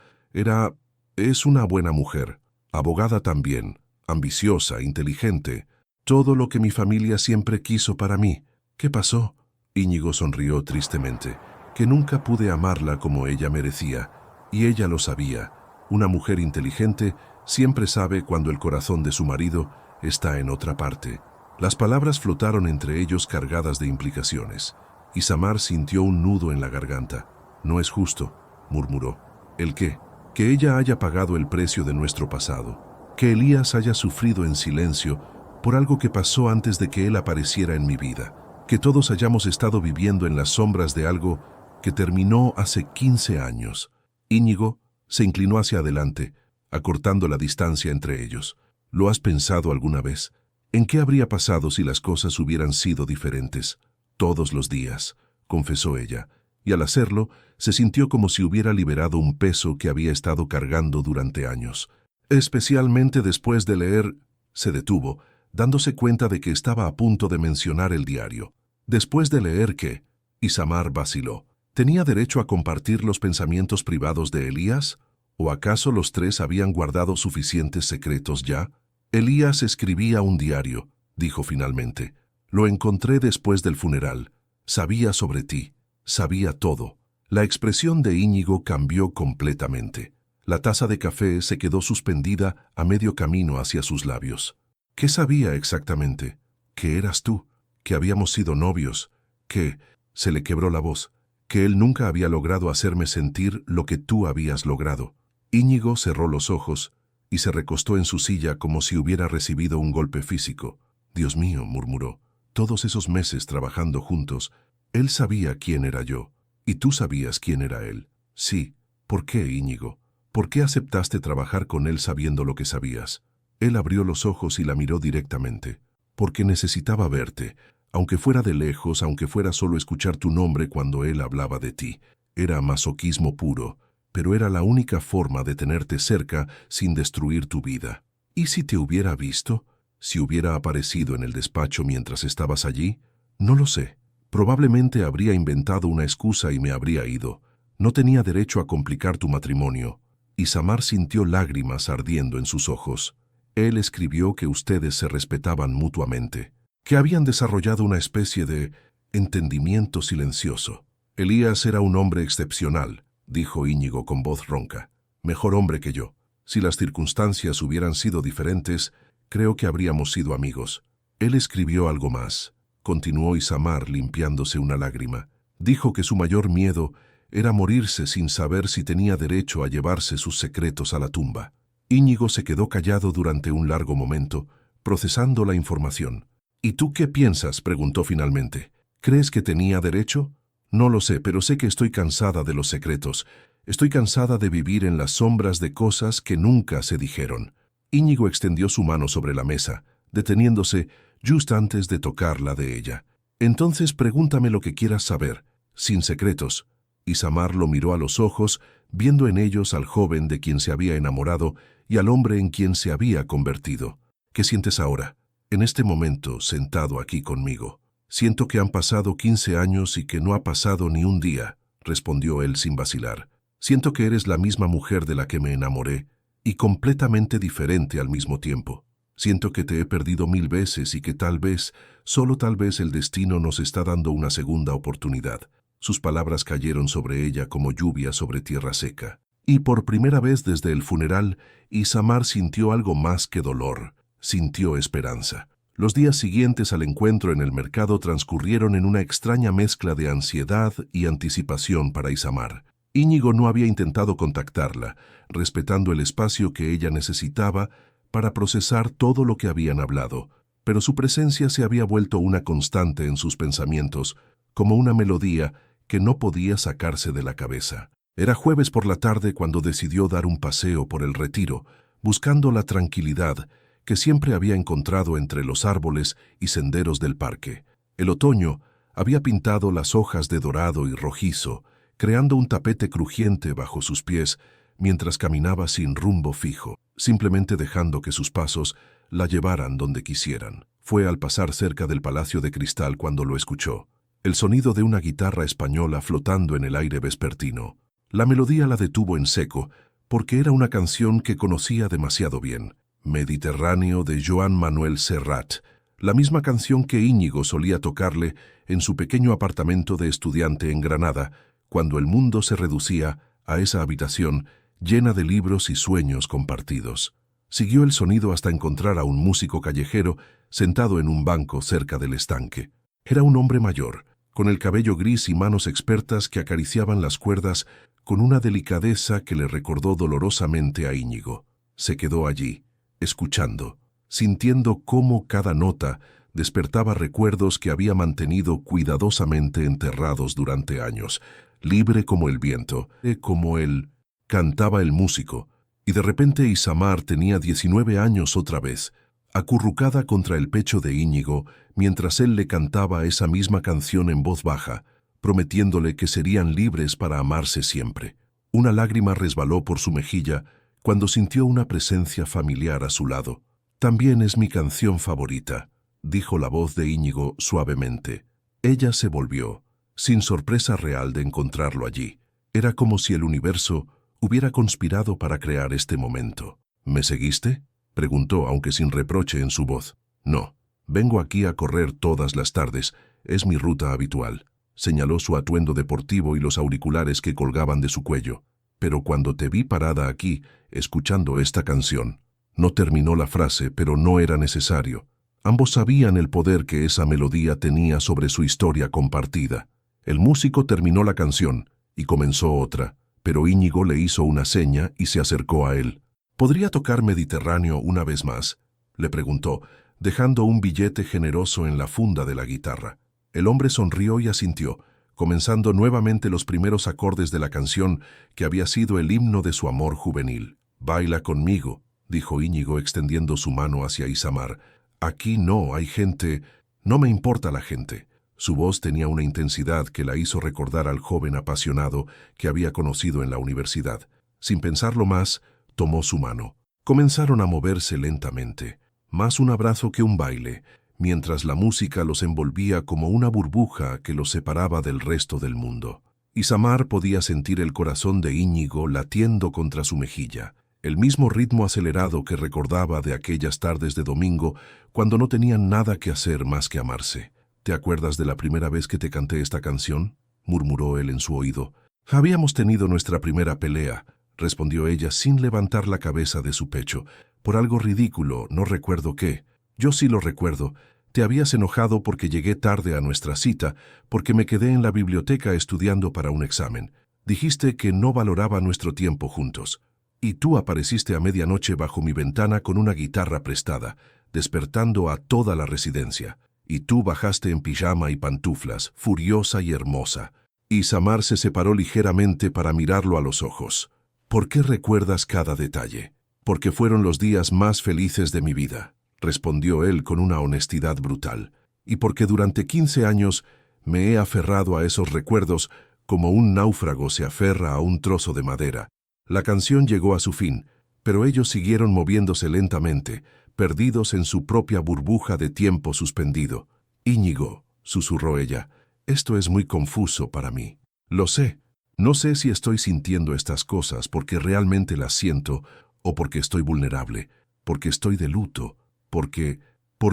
Es una buena mujer. Abogada también. Ambiciosa, inteligente. Todo lo que mi familia siempre quiso para mí. ¿Qué pasó?». Íñigo sonrió tristemente. «Que nunca pude amarla como ella merecía. Y ella lo sabía. Una mujer inteligente siempre sabe cuando el corazón de su marido está en otra parte». Las palabras flotaron entre ellos cargadas de implicaciones. Isamar sintió un nudo en la garganta. «No es justo», murmuró. «¿El qué?». «Que ella haya pagado el precio de nuestro pasado. Que Elías haya sufrido en silencio por algo que pasó antes de que él apareciera en mi vida. Que todos hayamos estado viviendo en las sombras de algo que terminó hace 15 años». Íñigo se inclinó hacia adelante, acortando la distancia entre ellos. «¿Lo has pensado alguna vez? ¿En qué habría pasado si las cosas hubieran sido diferentes?». «Todos los días», confesó ella, y al hacerlo se sintió como si hubiera liberado un peso que había estado cargando durante años. Especialmente después de leer. Se detuvo, dándose cuenta de que estaba a punto de mencionar el diario. «¿Después de leer qué?». Isamar vaciló. ¿Tenía derecho a compartir los pensamientos privados de Elías? ¿O acaso los 3 habían guardado suficientes secretos ya? «Elías escribía un diario», dijo finalmente. «Lo encontré después del funeral. Sabía sobre ti. Sabía todo». La expresión de Íñigo cambió completamente. La taza de café se quedó suspendida a medio camino hacia sus labios. «¿Qué sabía exactamente?». «Que eras tú, que habíamos sido novios, que…». Se le quebró la voz. «Que él nunca había logrado hacerme sentir lo que tú habías logrado». Íñigo cerró los ojos y se recostó en su silla como si hubiera recibido un golpe físico. «Dios mío», murmuró, «todos esos meses trabajando juntos, él sabía quién era yo, y tú sabías quién era él». «Sí». «¿Por qué, Íñigo? ¿Por qué aceptaste trabajar con él sabiendo lo que sabías?». Él abrió los ojos y la miró directamente. «Porque necesitaba verte, aunque fuera de lejos, aunque fuera solo escuchar tu nombre cuando él hablaba de ti. Era masoquismo puro, pero era la única forma de tenerte cerca sin destruir tu vida». «¿Y si te hubiera visto? ¿Si hubiera aparecido en el despacho mientras estabas allí?». «No lo sé. Probablemente habría inventado una excusa y me habría ido. No tenía derecho a complicar tu matrimonio». Isamar sintió lágrimas ardiendo en sus ojos. Él escribió que ustedes se respetaban mutuamente, que habían desarrollado una especie de entendimiento silencioso. «Elías era un hombre excepcional», dijo Íñigo con voz ronca. «Mejor hombre que yo. Si las circunstancias hubieran sido diferentes, creo que habríamos sido amigos». Él escribió algo más. Continuó Isamar limpiándose una lágrima. Dijo que su mayor miedo era morirse sin saber si tenía derecho a llevarse sus secretos a la tumba. Íñigo se quedó callado durante un largo momento, procesando la información. «¿Y tú qué piensas?», preguntó finalmente. «¿Crees que tenía derecho?» «No lo sé, pero sé que estoy cansada de los secretos. Estoy cansada de vivir en las sombras de cosas que nunca se dijeron». Íñigo extendió su mano sobre la mesa, deteniéndose justo antes de tocar la de ella. «Entonces pregúntame lo que quieras saber, sin secretos». Isamar lo miró a los ojos, viendo en ellos al joven de quien se había enamorado y al hombre en quien se había convertido. «¿Qué sientes ahora, en este momento, sentado aquí conmigo?» «Siento que han pasado 15 años y que no ha pasado ni un día», respondió él sin vacilar. «Siento que eres la misma mujer de la que me enamoré, y completamente diferente al mismo tiempo. Siento que te he perdido 1000 veces y que tal vez, solo tal vez, el destino nos está dando una segunda oportunidad». Sus palabras cayeron sobre ella como lluvia sobre tierra seca. Y por primera vez desde el funeral, Isamar sintió algo más que dolor, sintió esperanza. Los días siguientes al encuentro en el mercado transcurrieron en una extraña mezcla de ansiedad y anticipación para Isamar. Íñigo no había intentado contactarla, respetando el espacio que ella necesitaba para procesar todo lo que habían hablado, pero su presencia se había vuelto una constante en sus pensamientos, como una melodía que no podía sacarse de la cabeza. Era jueves por la tarde cuando decidió dar un paseo por el Retiro, buscando la tranquilidad que siempre había encontrado entre los árboles y senderos del parque. El otoño había pintado las hojas de dorado y rojizo, creando un tapete crujiente bajo sus pies mientras caminaba sin rumbo fijo, simplemente dejando que sus pasos la llevaran donde quisieran. Fue al pasar cerca del Palacio de Cristal cuando lo escuchó. El sonido de una guitarra española flotando en el aire vespertino. La melodía la detuvo en seco, porque era una canción que conocía demasiado bien. Mediterráneo de Joan Manuel Serrat, la misma canción que Íñigo solía tocarle en su pequeño apartamento de estudiante en Granada, cuando el mundo se reducía a esa habitación llena de libros y sueños compartidos. Siguió el sonido hasta encontrar a un músico callejero sentado en un banco cerca del estanque. Era un hombre mayor, con el cabello gris y manos expertas que acariciaban las cuerdas con una delicadeza que le recordó dolorosamente a Íñigo. Se quedó allí, escuchando, sintiendo cómo cada nota despertaba recuerdos que había mantenido cuidadosamente enterrados durante años, libre como el viento, como él. Cantaba el músico, y de repente Isamar tenía 19 años otra vez, acurrucada contra el pecho de Íñigo, mientras él le cantaba esa misma canción en voz baja, prometiéndole que serían libres para amarse siempre. Una lágrima resbaló por su mejilla cuando sintió una presencia familiar a su lado. «También es mi canción favorita», dijo la voz de Íñigo suavemente. Ella se volvió, sin sorpresa real de encontrarlo allí. Era como si el universo hubiera conspirado para crear este momento. «¿Me seguiste?», preguntó, aunque sin reproche en su voz. «No, vengo aquí a correr todas las tardes, es mi ruta habitual», señaló su atuendo deportivo y los auriculares que colgaban de su cuello. «Pero cuando te vi parada aquí, escuchando esta canción». No terminó la frase, pero no era necesario. Ambos sabían el poder que esa melodía tenía sobre su historia compartida. El músico terminó la canción y comenzó otra, pero Íñigo le hizo una seña y se acercó a él. «¿Podría tocar Mediterráneo una vez más?», le preguntó, dejando un billete generoso en la funda de la guitarra. El hombre sonrió y asintió, comenzando nuevamente los primeros acordes de la canción que había sido el himno de su amor juvenil. «Baila conmigo», dijo Íñigo extendiendo su mano hacia Isamar. «Aquí no hay gente, no me importa la gente». Su voz tenía una intensidad que la hizo recordar al joven apasionado que había conocido en la universidad. Sin pensarlo más, tomó su mano. Comenzaron a moverse lentamente, más un abrazo que un baile, mientras la música los envolvía como una burbuja que los separaba del resto del mundo. Isamar podía sentir el corazón de Íñigo latiendo contra su mejilla, el mismo ritmo acelerado que recordaba de aquellas tardes de domingo cuando no tenían nada que hacer más que amarse. «¿Te acuerdas de la primera vez que te canté esta canción?», murmuró él en su oído. «Habíamos tenido nuestra primera pelea», respondió ella sin levantar la cabeza de su pecho. «Por algo ridículo, no recuerdo qué». «Yo sí lo recuerdo. Te habías enojado porque llegué tarde a nuestra cita, porque me quedé en la biblioteca estudiando para un examen. Dijiste que no valoraba nuestro tiempo juntos. Y tú apareciste a medianoche bajo mi ventana con una guitarra prestada, despertando a toda la residencia. Y tú bajaste en pijama y pantuflas, furiosa y hermosa. Y Samar se separó ligeramente para mirarlo a los ojos. ¿Por qué recuerdas cada detalle? Porque fueron los días más felices de mi vida, respondió él con una honestidad brutal. Y porque durante 15 años me he aferrado a esos recuerdos como un náufrago se aferra a un trozo de madera. La canción llegó a su fin, pero ellos siguieron moviéndose lentamente, perdidos en su propia burbuja de tiempo suspendido. Íñigo, susurró ella, esto es muy confuso para mí. Lo sé. No sé si estoy sintiendo estas cosas porque realmente las siento o porque estoy vulnerable, porque estoy de luto, porque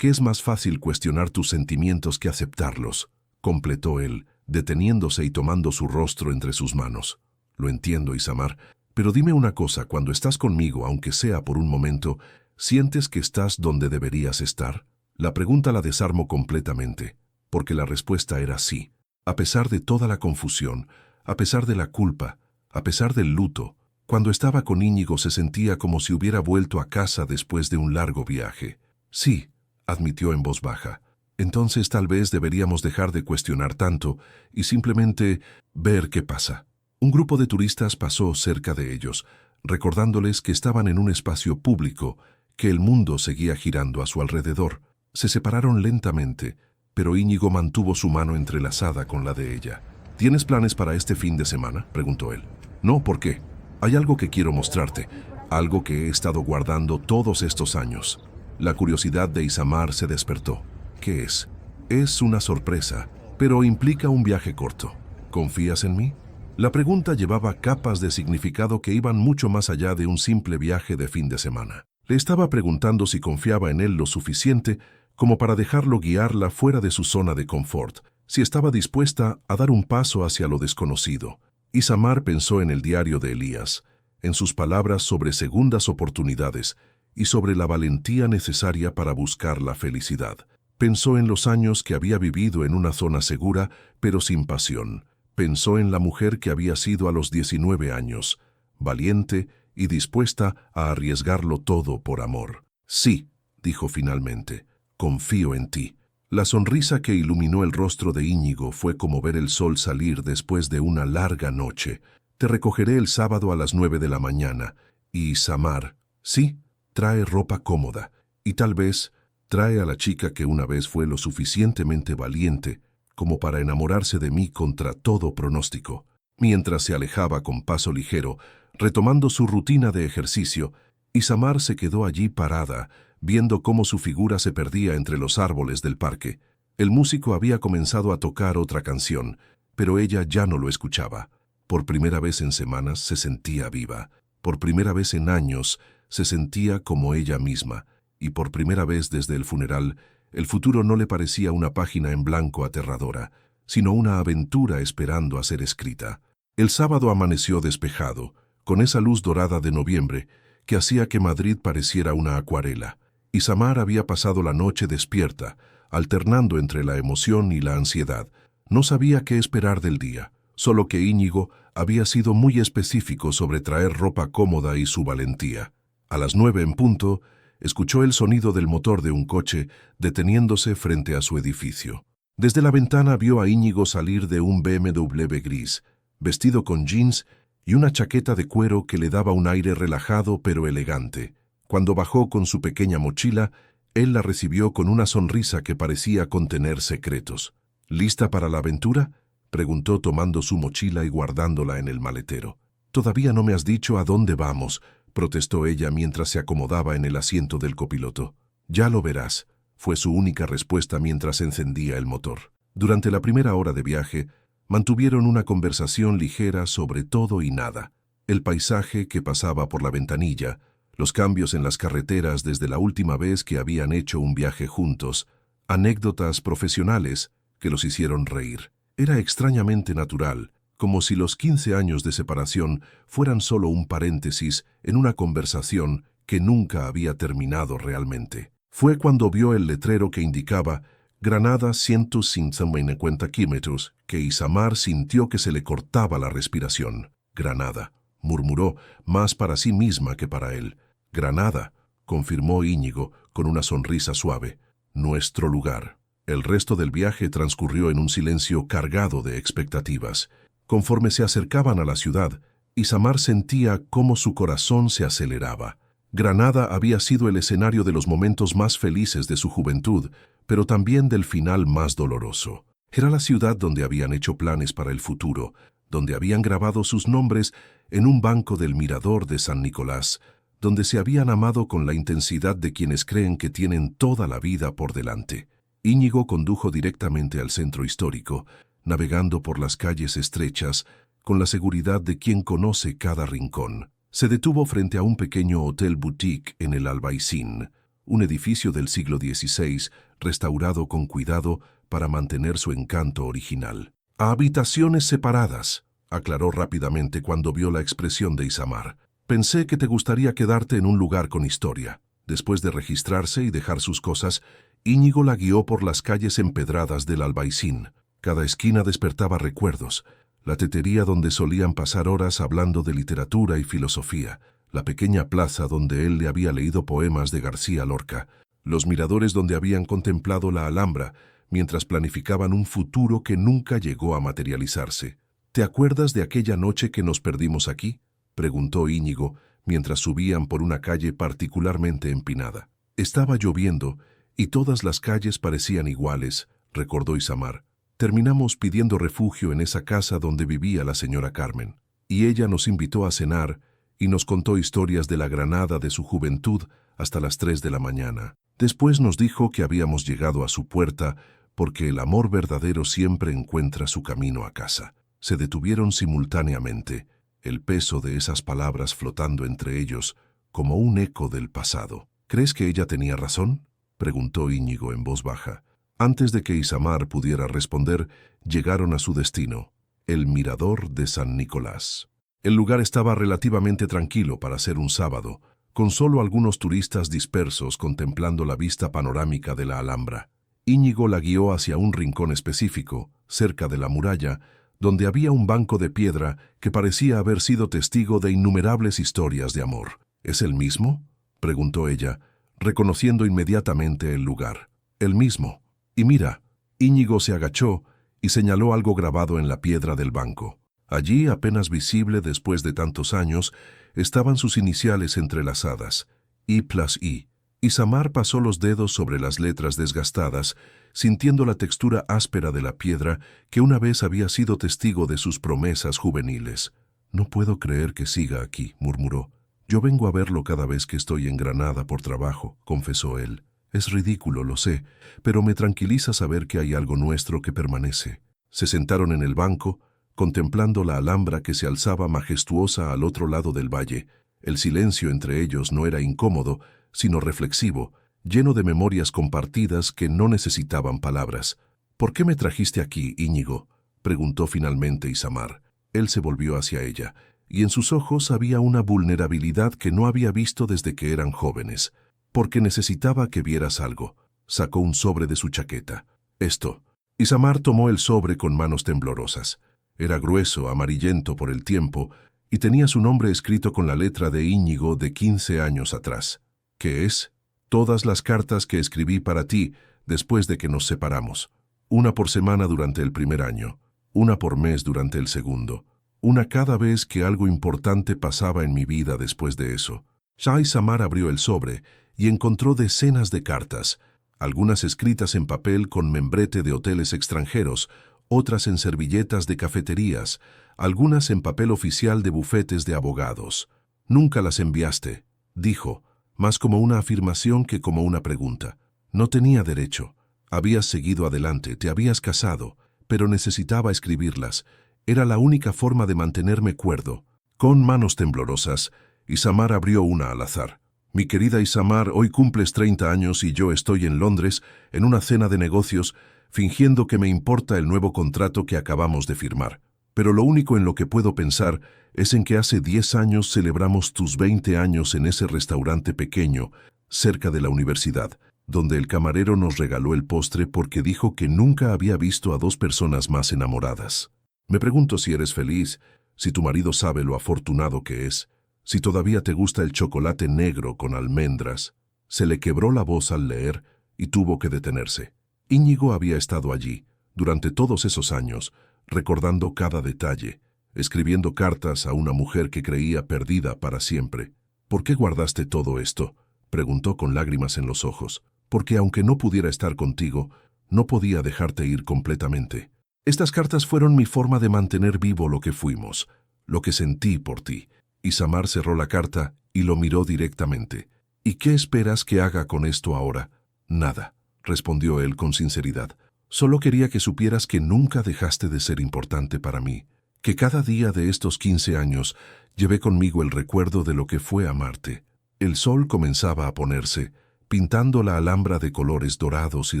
es más fácil cuestionar tus sentimientos que aceptarlos, completó él, deteniéndose y tomando su rostro entre sus manos. Lo entiendo, Isamar, pero dime una cosa, cuando estás conmigo, aunque sea por un momento, ¿sientes que estás donde deberías estar? La pregunta la desarmó completamente, porque la respuesta era sí. A pesar de toda la confusión, a pesar de la culpa, a pesar del luto, cuando estaba con Íñigo se sentía como si hubiera vuelto a casa después de un largo viaje. Sí, admitió en voz baja. Entonces tal vez deberíamos dejar de cuestionar tanto y simplemente ver qué pasa. Un grupo de turistas pasó cerca de ellos, recordándoles que estaban en un espacio público, que el mundo seguía girando a su alrededor. Se separaron lentamente, pero Íñigo mantuvo su mano entrelazada con la de ella. ¿Tienes planes para este fin de semana?, preguntó él. No, ¿por qué? Hay algo que quiero mostrarte, algo que he estado guardando todos estos años. La curiosidad de Isamar se despertó. ¿Qué es? Es una sorpresa, pero implica un viaje corto. ¿Confías en mí? La pregunta llevaba capas de significado que iban mucho más allá de un simple viaje de fin de semana. Le estaba preguntando si confiaba en él lo suficiente como para dejarlo guiarla fuera de su zona de confort, si estaba dispuesta a dar un paso hacia lo desconocido. Isamar pensó en el diario de Elías, en sus palabras sobre segundas oportunidades y sobre la valentía necesaria para buscar la felicidad. Pensó en los años que había vivido en una zona segura, pero sin pasión. Pensó en la mujer que había sido a los 19 años, valiente y dispuesta a arriesgarlo todo por amor. Sí, dijo finalmente, confío en ti. La sonrisa que iluminó el rostro de Íñigo fue como ver el sol salir después de una larga noche. Te recogeré el sábado a las 9 de la mañana. Y Samar, sí, trae ropa cómoda. Y tal vez trae a la chica que una vez fue lo suficientemente valiente como para enamorarse de mí contra todo pronóstico. Mientras se alejaba con paso ligero, retomando su rutina de ejercicio, Isamar se quedó allí parada, viendo cómo su figura se perdía entre los árboles del parque. El músico había comenzado a tocar otra canción, pero ella ya no lo escuchaba. Por primera vez en semanas se sentía viva. Por primera vez en años se sentía como ella misma. Y por primera vez desde el funeral, el futuro no le parecía una página en blanco aterradora, sino una aventura esperando a ser escrita. El sábado amaneció despejado, con esa luz dorada de noviembre que hacía que Madrid pareciera una acuarela. Isamar había pasado la noche despierta, alternando entre la emoción y la ansiedad. No sabía qué esperar del día, solo que Íñigo había sido muy específico sobre traer ropa cómoda y su valentía. A las 9 en punto, escuchó el sonido del motor de un coche deteniéndose frente a su edificio. Desde la ventana vio a Íñigo salir de un BMW gris, vestido con jeans y una chaqueta de cuero que le daba un aire relajado pero elegante. Cuando bajó con su pequeña mochila, él la recibió con una sonrisa que parecía contener secretos. ¿Lista para la aventura?, preguntó tomando su mochila y guardándola en el maletero. «Todavía no me has dicho a dónde vamos», protestó ella mientras se acomodaba en el asiento del copiloto. «Ya lo verás», fue su única respuesta mientras encendía el motor. Durante la primera hora de viaje, mantuvieron una conversación ligera sobre todo y nada. El paisaje que pasaba por la ventanilla, los cambios en las carreteras desde la última vez que habían hecho un viaje juntos, anécdotas profesionales que los hicieron reír. Era extrañamente natural, como si los 15 años de separación fueran solo un paréntesis en una conversación que nunca había terminado realmente. Fue cuando vio el letrero que indicaba Granada 150 kilómetros que Isamar sintió que se le cortaba la respiración. Granada, murmuró, más para sí misma que para él. Granada, confirmó Íñigo con una sonrisa suave. Nuestro lugar. El resto del viaje transcurrió en un silencio cargado de expectativas. Conforme se acercaban a la ciudad, Isamar sentía cómo su corazón se aceleraba. Granada había sido el escenario de los momentos más felices de su juventud, pero también del final más doloroso. Era la ciudad donde habían hecho planes para el futuro, donde habían grabado sus nombres en un banco del mirador de San Nicolás, donde se habían amado con la intensidad de quienes creen que tienen toda la vida por delante. Íñigo condujo directamente al centro histórico, navegando por las calles estrechas, con la seguridad de quien conoce cada rincón. Se detuvo frente a un pequeño hotel boutique en el Albaicín, un edificio del siglo XVI, restaurado con cuidado para mantener su encanto original. A habitaciones separadas, aclaró rápidamente cuando vio la expresión de Isamar. Pensé que te gustaría quedarte en un lugar con historia. Después de registrarse y dejar sus cosas, Íñigo la guió por las calles empedradas del Albaicín. Cada esquina despertaba recuerdos. La tetería donde solían pasar horas hablando de literatura y filosofía, la pequeña plaza donde él le había leído poemas de García Lorca, los miradores donde habían contemplado la Alhambra, mientras planificaban un futuro que nunca llegó a materializarse. ¿Te acuerdas de aquella noche que nos perdimos aquí?, preguntó Íñigo, mientras subían por una calle particularmente empinada. Estaba lloviendo, y todas las calles parecían iguales, recordó Isamar. Terminamos pidiendo refugio en esa casa donde vivía la señora Carmen, y ella nos invitó a cenar y nos contó historias de la Granada de su juventud hasta las 3 de la mañana. Después nos dijo que habíamos llegado a su puerta porque el amor verdadero siempre encuentra su camino a casa. Se detuvieron simultáneamente, el peso de esas palabras flotando entre ellos como un eco del pasado. ¿Crees que ella tenía razón?, preguntó Íñigo en voz baja. Antes de que Isamar pudiera responder, llegaron a su destino, el mirador de San Nicolás. El lugar estaba relativamente tranquilo para ser un sábado, con solo algunos turistas dispersos contemplando la vista panorámica de la Alhambra. Íñigo la guió hacia un rincón específico, cerca de la muralla, donde había un banco de piedra que parecía haber sido testigo de innumerables historias de amor. ¿Es el mismo?, preguntó ella, reconociendo inmediatamente el lugar. El mismo. Y mira, Íñigo se agachó y señaló algo grabado en la piedra del banco. Allí, apenas visible después de tantos años, estaban sus iniciales entrelazadas, I+I. Isamar pasó los dedos sobre las letras desgastadas, sintiendo la textura áspera de la piedra que una vez había sido testigo de sus promesas juveniles. «No puedo creer que siga aquí», murmuró. «Yo vengo a verlo cada vez que estoy en Granada por trabajo», confesó él. «Es ridículo, lo sé, pero me tranquiliza saber que hay algo nuestro que permanece». Se sentaron en el banco, contemplando la Alhambra que se alzaba majestuosa al otro lado del valle. El silencio entre ellos no era incómodo, sino reflexivo, lleno de memorias compartidas que no necesitaban palabras. «¿Por qué me trajiste aquí, Íñigo?», preguntó finalmente Isamar. Él se volvió hacia ella, y en sus ojos había una vulnerabilidad que no había visto desde que eran jóvenes. «Porque necesitaba que vieras algo». Sacó un sobre de su chaqueta. «Esto». Isamar tomó el sobre con manos temblorosas. Era grueso, amarillento por el tiempo, y tenía su nombre escrito con la letra de Íñigo de 15 años atrás. «¿Qué es?». «Todas las cartas que escribí para ti después de que nos separamos. Una por semana durante el primer año, una por mes durante el segundo, una cada vez que algo importante pasaba en mi vida después de eso». Ya Isamar abrió el sobre y encontró decenas de cartas, algunas escritas en papel con membrete de hoteles extranjeros, otras en servilletas de cafeterías, algunas en papel oficial de bufetes de abogados. «Nunca las enviaste», dijo, más como una afirmación que como una pregunta. «No tenía derecho. Habías seguido adelante, te habías casado, pero necesitaba escribirlas. Era la única forma de mantenerme cuerdo». Con manos temblorosas, Isamar abrió una al azar. «Mi querida Isamar, hoy cumples 30 años y yo estoy en Londres, en una cena de negocios, fingiendo que me importa el nuevo contrato que acabamos de firmar. Pero lo único en lo que puedo pensar es en que hace 10 años celebramos tus 20 años en ese restaurante pequeño, cerca de la universidad. donde el camarero nos regaló el postre porque dijo que nunca había visto a dos personas más enamoradas. Me pregunto si eres feliz, si tu marido sabe lo afortunado que es, si todavía te gusta el chocolate negro con almendras. Se le quebró la voz al leer y tuvo que detenerse. Íñigo había estado allí, durante todos esos años, recordando cada detalle, escribiendo cartas a una mujer que creía perdida para siempre. ¿Por qué guardaste todo esto?, preguntó con lágrimas en los ojos. Porque aunque no pudiera estar contigo, no podía dejarte ir completamente. Estas cartas fueron mi forma de mantener vivo lo que fuimos, lo que sentí por ti. Isamar cerró la carta y lo miró directamente. ¿Y qué esperas que haga con esto ahora? Nada, respondió él con sinceridad. Solo quería que supieras que nunca dejaste de ser importante para mí, que cada día de estos 15 años llevé conmigo el recuerdo de lo que fue amarte. El sol comenzaba a ponerse, pintando la Alhambra de colores dorados y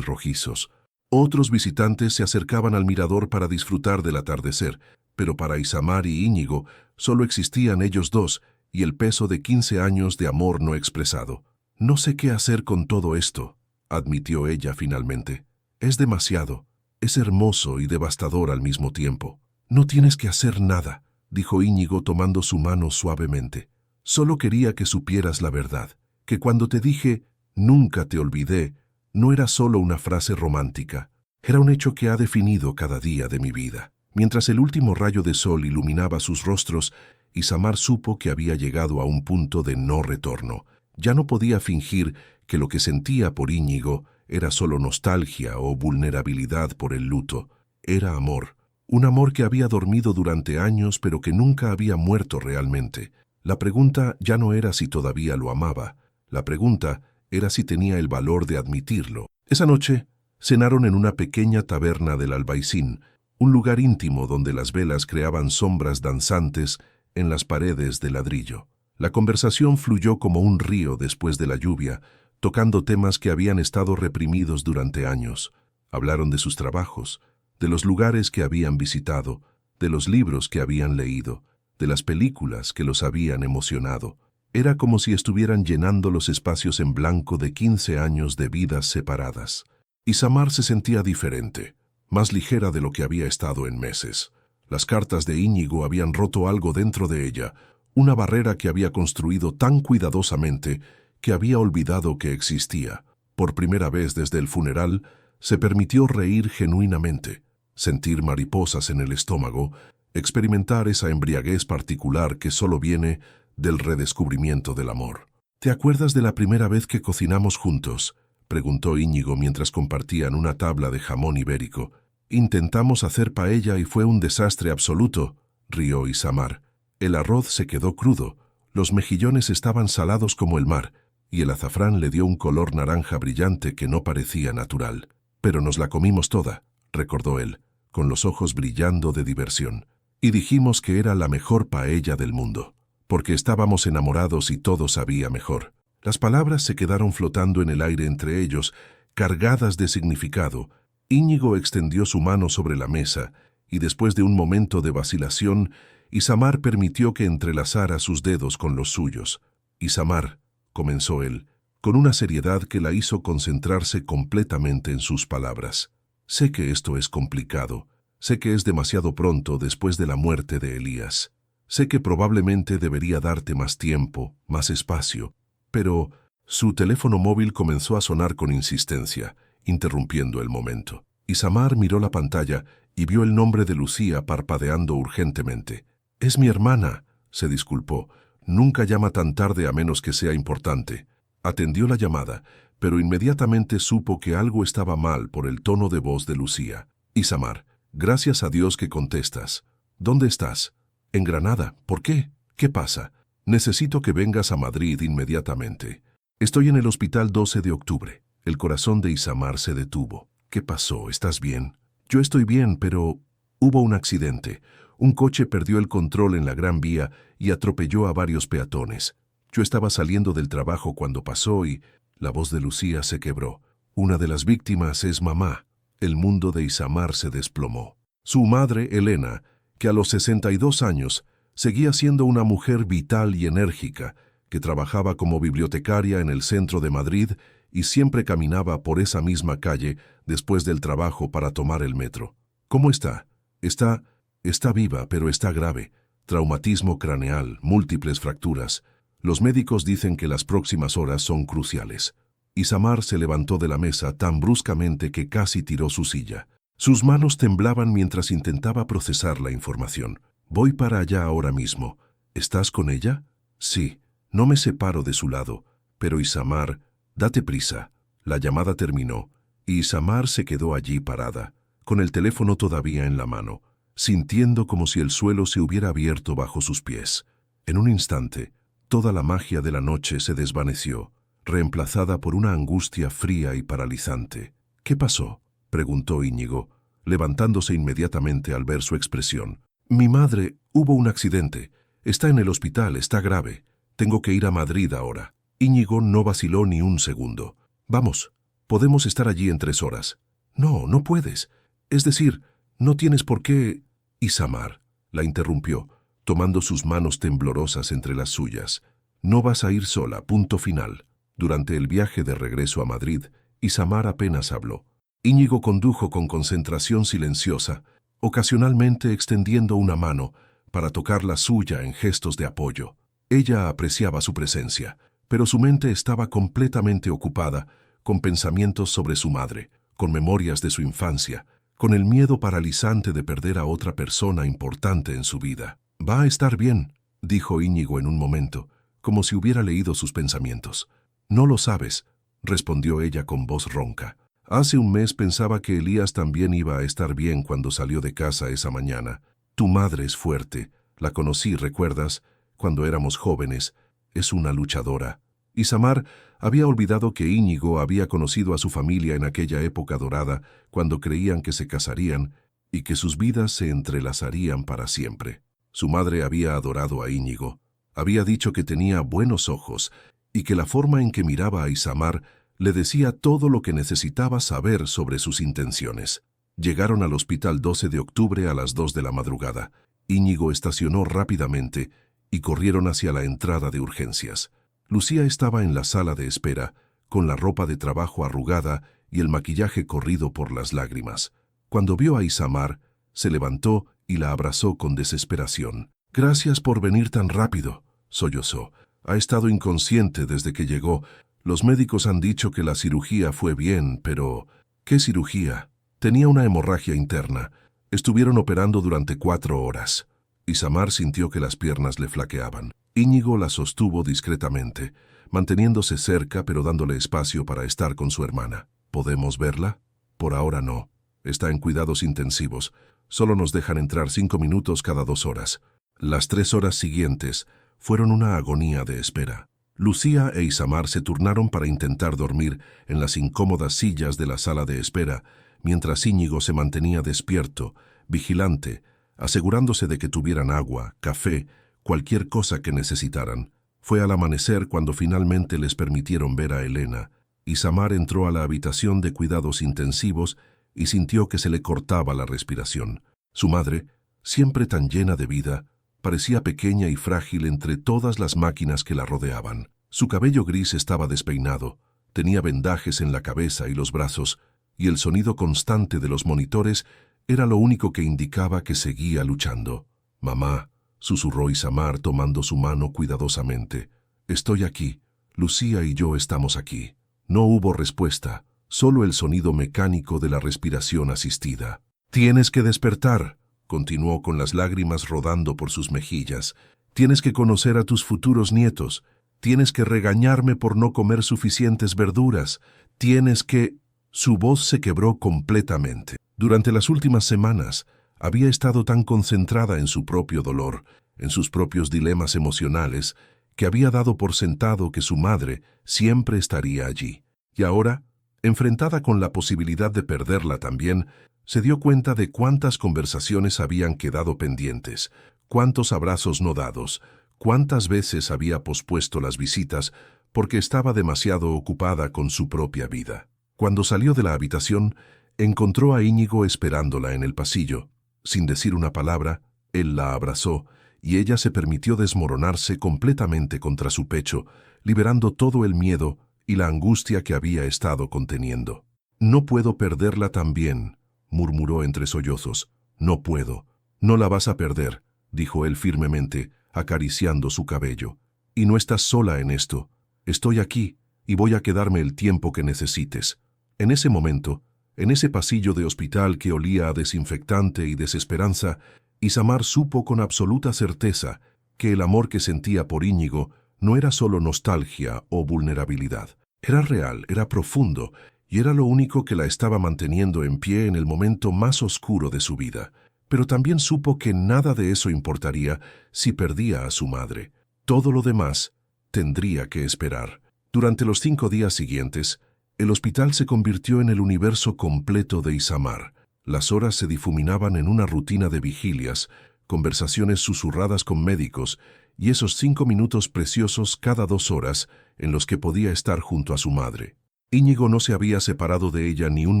rojizos. Otros visitantes se acercaban al mirador para disfrutar del atardecer, pero para Isamar y Íñigo solo existían ellos dos y el peso de 15 años de amor no expresado. No sé qué hacer con todo esto, admitió ella finalmente. Es demasiado, es hermoso y devastador al mismo tiempo. No tienes que hacer nada, dijo Íñigo tomando su mano suavemente. Solo quería que supieras la verdad, que cuando te dije «nunca te olvidé», no era solo una frase romántica, era un hecho que ha definido cada día de mi vida. Mientras el último rayo de sol iluminaba sus rostros, Isamar supo que había llegado a un punto de no retorno. Ya no podía fingir que lo que sentía por Íñigo era solo nostalgia o vulnerabilidad por el luto. Era amor, un amor que había dormido durante años pero que nunca había muerto realmente. La pregunta ya no era si todavía lo amaba, la pregunta era si tenía el valor de admitirlo. Esa noche cenaron en una pequeña taberna del Albaicín, un lugar íntimo donde las velas creaban sombras danzantes en las paredes de ladrillo. La conversación fluyó como un río después de la lluvia, tocando temas que habían estado reprimidos durante años. Hablaron de sus trabajos, de los lugares que habían visitado, de los libros que habían leído, de las películas que los habían emocionado. Era como si estuvieran llenando los espacios en blanco de 15 años de vidas separadas. Isamar se sentía diferente, más ligera de lo que había estado en meses. Las cartas de Íñigo habían roto algo dentro de ella, una barrera que había construido tan cuidadosamente que había olvidado que existía. Por primera vez desde el funeral, se permitió reír genuinamente, sentir mariposas en el estómago, experimentar esa embriaguez particular que solo viene del redescubrimiento del amor. ¿Te acuerdas de la primera vez que cocinamos juntos?, preguntó Íñigo mientras compartían una tabla de jamón ibérico. Intentamos hacer paella y fue un desastre absoluto, rió Isamar. El arroz se quedó crudo, los mejillones estaban salados como el mar, y el azafrán le dio un color naranja brillante que no parecía natural. Pero nos la comimos toda, recordó él, con los ojos brillando de diversión. Y dijimos que era la mejor paella del mundo, porque estábamos enamorados y todo sabía mejor. Las palabras se quedaron flotando en el aire entre ellos, cargadas de significado. Íñigo extendió su mano sobre la mesa, y después de un momento de vacilación, Isamar permitió que entrelazara sus dedos con los suyos. «Isamar», comenzó él, con una seriedad que la hizo concentrarse completamente en sus palabras. «Sé que esto es complicado, sé que es demasiado pronto después de la muerte de Elías. Sé que probablemente debería darte más tiempo, más espacio, pero...» Su teléfono móvil comenzó a sonar con insistencia, interrumpiendo el momento. Isamar miró la pantalla y vio el nombre de Lucía parpadeando urgentemente. «Es mi hermana», se disculpó. «Nunca llama tan tarde a menos que sea importante». Atendió la llamada, pero inmediatamente supo que algo estaba mal por el tono de voz de Lucía. «Isamar, gracias a Dios que contestas. ¿Dónde estás?» «En Granada. ¿Por qué? ¿Qué pasa?» «Necesito que vengas a Madrid inmediatamente. Estoy en el hospital 12 de octubre. El corazón de Isamar se detuvo. «¿Qué pasó? ¿Estás bien?» «Yo estoy bien, pero hubo un accidente. Un coche perdió el control en la Gran Vía y atropelló a varios peatones. Yo estaba saliendo del trabajo cuando pasó y...» La voz de Lucía se quebró. «Una de las víctimas es mamá». El mundo de Isamar se desplomó. Su madre, Elena, que a los 62 años seguía siendo una mujer vital y enérgica, que trabajaba como bibliotecaria en el centro de Madrid y siempre caminaba por esa misma calle después del trabajo para tomar el metro. ¿Cómo está? Está viva, pero está grave. Traumatismo craneal, múltiples fracturas. Los médicos dicen que las próximas horas son cruciales. Isamar se levantó de la mesa tan bruscamente que casi tiró su silla. Sus manos temblaban mientras intentaba procesar la información. Voy para allá ahora mismo. ¿Estás con ella? Sí. No me separo de su lado. Pero Isamar, date prisa. La llamada terminó, y Isamar se quedó allí parada, con el teléfono todavía en la mano, sintiendo como si el suelo se hubiera abierto bajo sus pies. En un instante, toda la magia de la noche se desvaneció, reemplazada por una angustia fría y paralizante. ¿Qué pasó?, preguntó Íñigo, levantándose inmediatamente al ver su expresión. Mi madre, hubo un accidente. Está en el hospital, está grave. Tengo que ir a Madrid ahora. Íñigo no vaciló ni un segundo. Vamos, podemos estar allí en 3 horas. No, no puedes. Es decir, no tienes por qué... Isamar la interrumpió, tomando sus manos temblorosas entre las suyas. No vas a ir sola, punto final. Durante el viaje de regreso a Madrid, Isamar apenas habló. Íñigo condujo con concentración silenciosa, ocasionalmente extendiendo una mano para tocar la suya en gestos de apoyo. Ella apreciaba su presencia, pero su mente estaba completamente ocupada con pensamientos sobre su madre, con memorias de su infancia, con el miedo paralizante de perder a otra persona importante en su vida. Va a estar bien, dijo Íñigo en un momento, como si hubiera leído sus pensamientos. No lo sabes, respondió ella con voz ronca. Hace un mes pensaba que Elías también iba a estar bien cuando salió de casa esa mañana. Tu madre es fuerte, la conocí, ¿recuerdas? Cuando éramos jóvenes. Es una luchadora. Isamar había olvidado que Íñigo había conocido a su familia en aquella época dorada, cuando creían que se casarían y que sus vidas se entrelazarían para siempre. Su madre había adorado a Íñigo, había dicho que tenía buenos ojos y que la forma en que miraba a Isamar le decía todo lo que necesitaba saber sobre sus intenciones. Llegaron al hospital 12 de octubre a las 2 de la madrugada. Íñigo estacionó rápidamente y corrieron hacia la entrada de urgencias. Lucía estaba en la sala de espera, con la ropa de trabajo arrugada y el maquillaje corrido por las lágrimas. Cuando vio a Isamar, se levantó y la abrazó con desesperación. «Gracias por venir tan rápido», sollozó. «Ha estado inconsciente desde que llegó. Los médicos han dicho que la cirugía fue bien, pero... ¿Qué cirugía? Tenía una hemorragia interna. Estuvieron operando durante 4 horas». Isamar sintió que las piernas le flaqueaban. Íñigo la sostuvo discretamente, manteniéndose cerca pero dándole espacio para estar con su hermana. ¿Podemos verla? Por ahora no. Está en cuidados intensivos. Solo nos dejan entrar 5 minutos cada 2 horas. Las 3 horas siguientes fueron una agonía de espera. Lucía e Isamar se turnaron para intentar dormir en las incómodas sillas de la sala de espera, mientras Íñigo se mantenía despierto, vigilante, asegurándose de que tuvieran agua, café, cualquier cosa que necesitaran. Fue al amanecer cuando finalmente les permitieron ver a Elena. Isamar entró a la habitación de cuidados intensivos y sintió que se le cortaba la respiración. Su madre, siempre tan llena de vida, parecía pequeña y frágil entre todas las máquinas que la rodeaban. Su cabello gris estaba despeinado, tenía vendajes en la cabeza y los brazos, y el sonido constante de los monitores era lo único que indicaba que seguía luchando. «Mamá», susurró Isamar tomando su mano cuidadosamente. «Estoy aquí. Lucía y yo estamos aquí». No hubo respuesta, solo el sonido mecánico de la respiración asistida. «Tienes que despertar», continuó con las lágrimas rodando por sus mejillas. «Tienes que conocer a tus futuros nietos. Tienes que regañarme por no comer suficientes verduras. Tienes que...» Su voz se quebró completamente. Durante las últimas semanas, había estado tan concentrada en su propio dolor, en sus propios dilemas emocionales, que había dado por sentado que su madre siempre estaría allí. Y ahora, enfrentada con la posibilidad de perderla también, se dio cuenta de cuántas conversaciones habían quedado pendientes, cuántos abrazos no dados, cuántas veces había pospuesto las visitas porque estaba demasiado ocupada con su propia vida. Cuando salió de la habitación, encontró a Íñigo esperándola en el pasillo. Sin decir una palabra, él la abrazó y ella se permitió desmoronarse completamente contra su pecho, liberando todo el miedo y la angustia que había estado conteniendo. «No puedo perderla también», murmuró entre sollozos. «No puedo». «No la vas a perder», dijo él firmemente, acariciando su cabello. «Y no estás sola en esto. Estoy aquí y voy a quedarme el tiempo que necesites». En ese momento, en ese pasillo de hospital que olía a desinfectante y desesperanza, Isamar supo con absoluta certeza que el amor que sentía por Íñigo no era solo nostalgia o vulnerabilidad. Era real, era profundo, y era lo único que la estaba manteniendo en pie en el momento más oscuro de su vida. Pero también supo que nada de eso importaría si perdía a su madre. Todo lo demás tendría que esperar. Durante los 5 días siguientes, el hospital se convirtió en el universo completo de Isamar. Las horas se difuminaban en una rutina de vigilias, conversaciones susurradas con médicos y esos 5 minutos preciosos cada 2 horas en los que podía estar junto a su madre. Íñigo no se había separado de ella ni un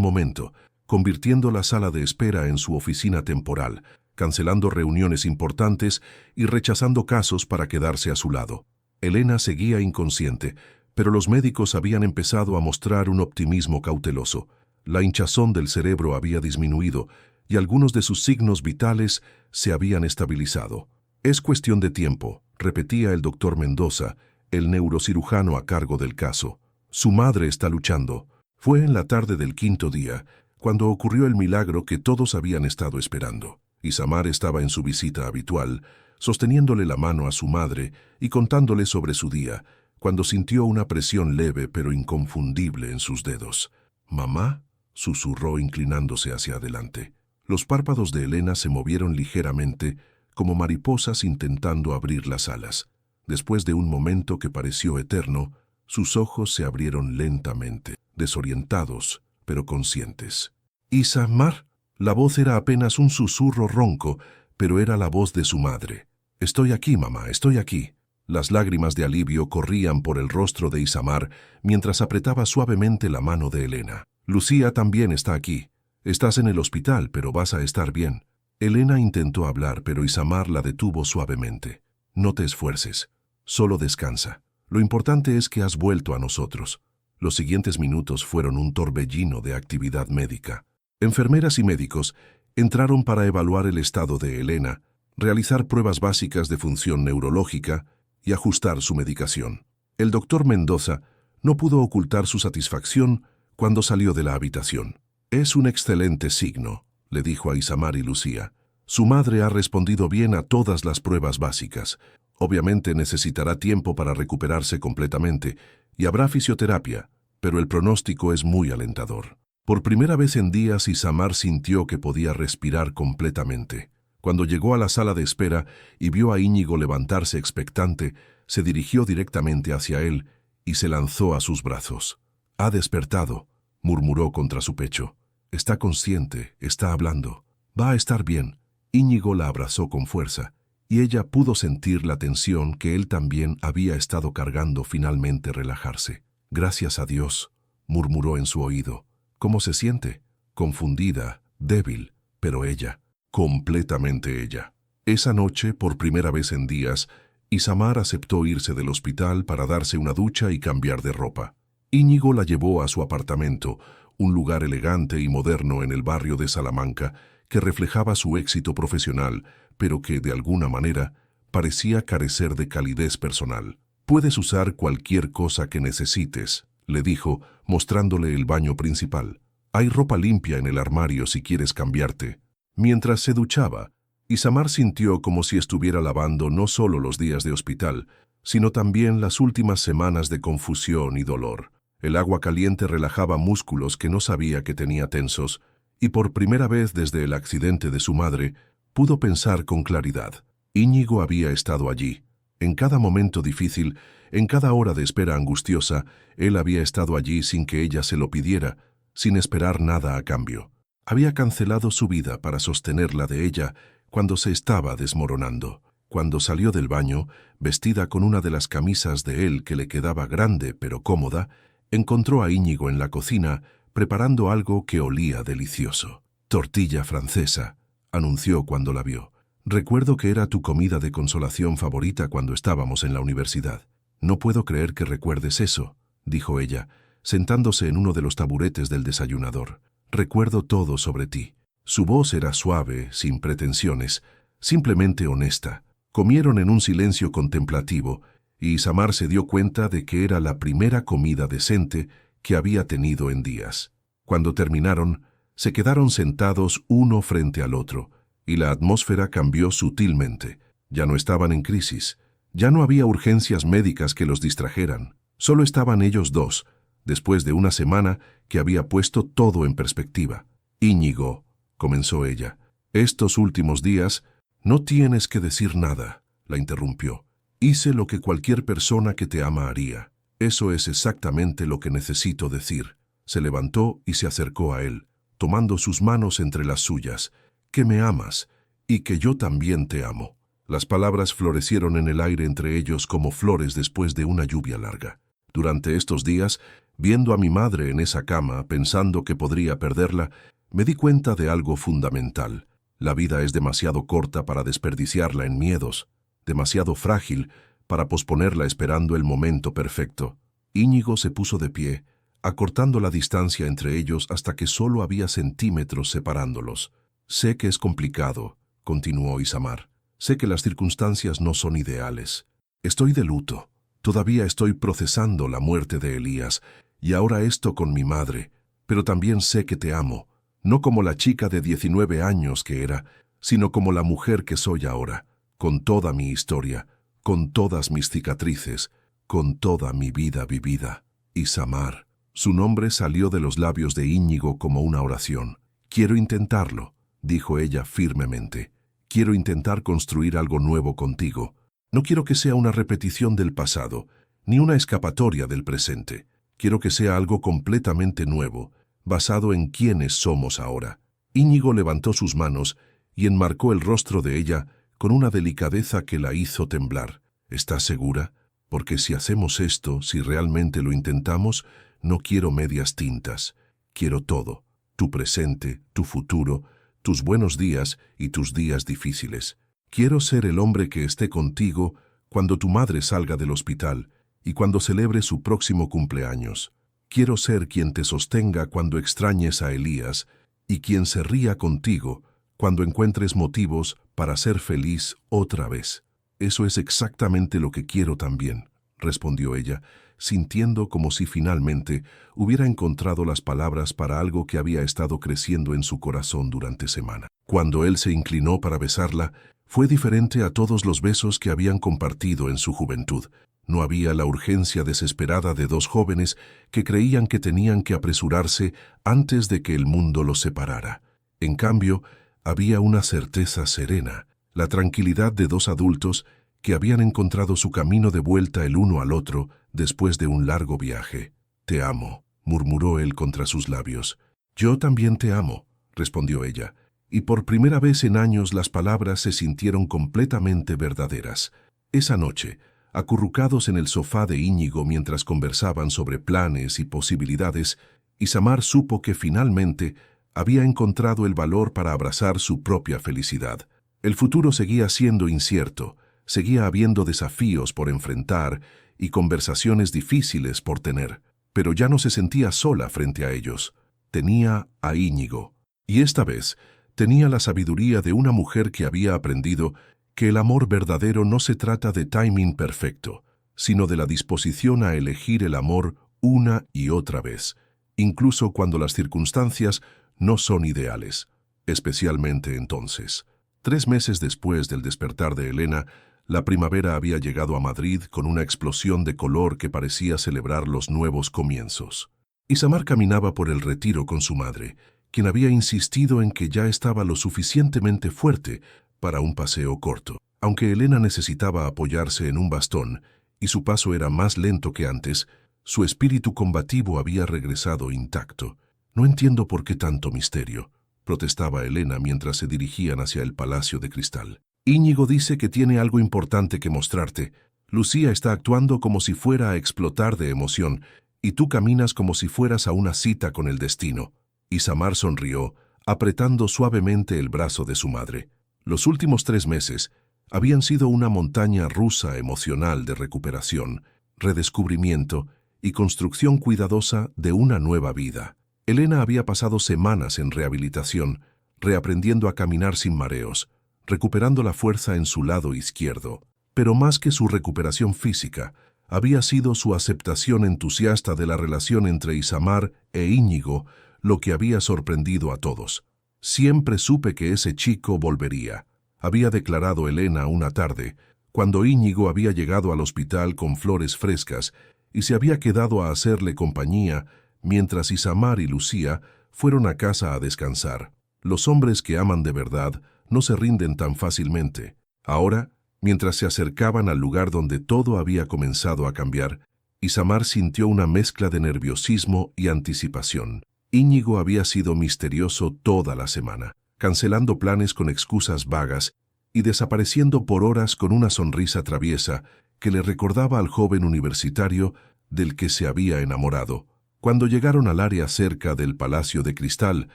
momento, convirtiendo la sala de espera en su oficina temporal, cancelando reuniones importantes y rechazando casos para quedarse a su lado. Elena seguía inconsciente, pero los médicos habían empezado a mostrar un optimismo cauteloso. La hinchazón del cerebro había disminuido y algunos de sus signos vitales se habían estabilizado. «Es cuestión de tiempo», repetía el doctor Mendoza, el neurocirujano a cargo del caso. «Su madre está luchando». Fue en la tarde del 5.º día, cuando ocurrió el milagro que todos habían estado esperando. Isamar estaba en su visita habitual, sosteniéndole la mano a su madre y contándole sobre su día, cuando sintió una presión leve pero inconfundible en sus dedos. «¿Mamá?», susurró inclinándose hacia adelante. Los párpados de Elena se movieron ligeramente, como mariposas intentando abrir las alas. Después de un momento que pareció eterno, sus ojos se abrieron lentamente, desorientados, pero conscientes. «Isamar». La voz era apenas un susurro ronco, pero era la voz de su madre. «Estoy aquí, mamá, estoy aquí». Las lágrimas de alivio corrían por el rostro de Isamar mientras apretaba suavemente la mano de Elena. «Lucía también está aquí. Estás en el hospital, pero vas a estar bien». Elena intentó hablar, pero Isamar la detuvo suavemente. «No te esfuerces. Solo descansa. Lo importante es que has vuelto a nosotros». Los siguientes minutos fueron un torbellino de actividad médica. Enfermeras y médicos entraron para evaluar el estado de Elena, realizar pruebas básicas de función neurológica y ajustar su medicación. El doctor Mendoza no pudo ocultar su satisfacción cuando salió de la habitación. «Es un excelente signo», le dijo a Isamar y Lucía. «Su madre ha respondido bien a todas las pruebas básicas. Obviamente necesitará tiempo para recuperarse completamente y habrá fisioterapia, pero el pronóstico es muy alentador». Por primera vez en días, Isamar sintió que podía respirar completamente. Cuando llegó a la sala de espera y vio a Íñigo levantarse expectante, se dirigió directamente hacia él y se lanzó a sus brazos. «Ha despertado», murmuró contra su pecho. «Está consciente, está hablando. Va a estar bien». Íñigo la abrazó con fuerza, y ella pudo sentir la tensión que él también había estado cargando finalmente relajarse. «Gracias a Dios», murmuró en su oído. «¿Cómo se siente?» Confundida, débil, pero ella, completamente ella. Esa noche, por primera vez en días, Isamar aceptó irse del hospital para darse una ducha y cambiar de ropa. Íñigo la llevó a su apartamento, un lugar elegante y moderno en el barrio de Salamanca, que reflejaba su éxito profesional, pero que, de alguna manera, parecía carecer de calidez personal. «Puedes usar cualquier cosa que necesites», le dijo, mostrándole el baño principal. «Hay ropa limpia en el armario si quieres cambiarte». Mientras se duchaba, Isamar sintió como si estuviera lavando no solo los días de hospital, sino también las últimas semanas de confusión y dolor. El agua caliente relajaba músculos que no sabía que tenía tensos, y por primera vez desde el accidente de su madre, pudo pensar con claridad. Íñigo había estado allí. En cada momento difícil, en cada hora de espera angustiosa, él había estado allí sin que ella se lo pidiera, sin esperar nada a cambio. Había cancelado su vida para sostener la de ella cuando se estaba desmoronando. Cuando salió del baño, vestida con una de las camisas de él que le quedaba grande pero cómoda, encontró a Íñigo en la cocina preparando algo que olía delicioso. «Tortilla francesa», anunció cuando la vio. «Recuerdo que era tu comida de consolación favorita cuando estábamos en la universidad». «No puedo creer que recuerdes eso», dijo ella, sentándose en uno de los taburetes del desayunador. Recuerdo todo sobre ti. Su voz era suave, sin pretensiones, simplemente honesta. Comieron en un silencio contemplativo, y Isamar se dio cuenta de que era la primera comida decente que había tenido en días. Cuando terminaron, se quedaron sentados uno frente al otro, y la atmósfera cambió sutilmente. Ya no estaban en crisis, ya no había urgencias médicas que los distrajeran. Solo estaban ellos dos, después de una semana que había puesto todo en perspectiva. «Íñigo», comenzó ella, «estos últimos días no tienes que decir nada», la interrumpió. «Hice lo que cualquier persona que te ama haría. Eso es exactamente lo que necesito decir». Se levantó y se acercó a él, tomando sus manos entre las suyas. «Que me amas y que yo también te amo». Las palabras florecieron en el aire entre ellos como flores después de una lluvia larga. Durante estos días, viendo a mi madre en esa cama, pensando que podría perderla, me di cuenta de algo fundamental. La vida es demasiado corta para desperdiciarla en miedos, demasiado frágil para posponerla esperando el momento perfecto. Íñigo se puso de pie, acortando la distancia entre ellos hasta que solo había centímetros separándolos. «Sé que es complicado», continuó Isamar. «Sé que las circunstancias no son ideales. Estoy de luto. Todavía estoy procesando la muerte de Elías, y ahora esto con mi madre. Pero también sé que te amo, no como la chica de 19 años que era, sino como la mujer que soy ahora, con toda mi historia, con todas mis cicatrices, con toda mi vida vivida. Isamar». Su nombre salió de los labios de Íñigo como una oración. «Quiero intentarlo», dijo ella firmemente. «Quiero intentar construir algo nuevo contigo. No quiero que sea una repetición del pasado, ni una escapatoria del presente. Quiero que sea algo completamente nuevo, basado en quiénes somos ahora». Íñigo levantó sus manos y enmarcó el rostro de ella con una delicadeza que la hizo temblar. «¿Estás segura? Porque si hacemos esto, si realmente lo intentamos, no quiero medias tintas. Quiero todo, tu presente, tu futuro, tus buenos días y tus días difíciles. Quiero ser el hombre que esté contigo cuando tu madre salga del hospital y cuando celebre su próximo cumpleaños. Quiero ser quien te sostenga cuando extrañes a Elías y quien se ría contigo cuando encuentres motivos para ser feliz otra vez». «Eso es exactamente lo que quiero también», respondió ella, sintiendo como si finalmente hubiera encontrado las palabras para algo que había estado creciendo en su corazón durante semana. Cuando él se inclinó para besarla, fue diferente a todos los besos que habían compartido en su juventud. No había la urgencia desesperada de dos jóvenes que creían que tenían que apresurarse antes de que el mundo los separara. En cambio, había una certeza serena, la tranquilidad de dos adultos que habían encontrado su camino de vuelta el uno al otro después de un largo viaje. «Te amo», murmuró él contra sus labios. «Yo también te amo», respondió ella, y por primera vez en años las palabras se sintieron completamente verdaderas. Esa noche, acurrucados en el sofá de Íñigo mientras conversaban sobre planes y posibilidades, Isamar supo que finalmente había encontrado el valor para abrazar su propia felicidad. El futuro seguía siendo incierto, seguía habiendo desafíos por enfrentar y conversaciones difíciles por tener, pero ya no se sentía sola frente a ellos. Tenía a Íñigo, y esta vez tenía la sabiduría de una mujer que había aprendido que el amor verdadero no se trata de timing perfecto, sino de la disposición a elegir el amor una y otra vez, incluso cuando las circunstancias no son ideales, especialmente entonces. 3 meses después del despertar de Elena, la primavera había llegado a Madrid con una explosión de color que parecía celebrar los nuevos comienzos. Isamar caminaba por el Retiro con su madre, quien había insistido en que ya estaba lo suficientemente fuerte para un paseo corto. Aunque Elena necesitaba apoyarse en un bastón y su paso era más lento que antes, su espíritu combativo había regresado intacto. «No entiendo por qué tanto misterio», protestaba Elena mientras se dirigían hacia el Palacio de Cristal. «Íñigo dice que tiene algo importante que mostrarte. Lucía está actuando como si fuera a explotar de emoción, y tú caminas como si fueras a una cita con el destino». Isamar sonrió, apretando suavemente el brazo de su madre. Los últimos 3 meses habían sido una montaña rusa emocional de recuperación, redescubrimiento y construcción cuidadosa de una nueva vida. Elena había pasado semanas en rehabilitación, reaprendiendo a caminar sin mareos, recuperando la fuerza en su lado izquierdo. Pero más que su recuperación física, había sido su aceptación entusiasta de la relación entre Isamar e Íñigo lo que había sorprendido a todos. Siempre supe que ese chico volvería, había declarado Elena una tarde, cuando Íñigo había llegado al hospital con flores frescas y se había quedado a hacerle compañía mientras Isamar y Lucía fueron a casa a descansar. Los hombres que aman de verdad no se rinden tan fácilmente. Ahora, mientras se acercaban al lugar donde todo había comenzado a cambiar, Isamar sintió una mezcla de nerviosismo y anticipación. Íñigo había sido misterioso toda la semana, cancelando planes con excusas vagas y desapareciendo por horas con una sonrisa traviesa que le recordaba al joven universitario del que se había enamorado. Cuando llegaron al área cerca del Palacio de Cristal,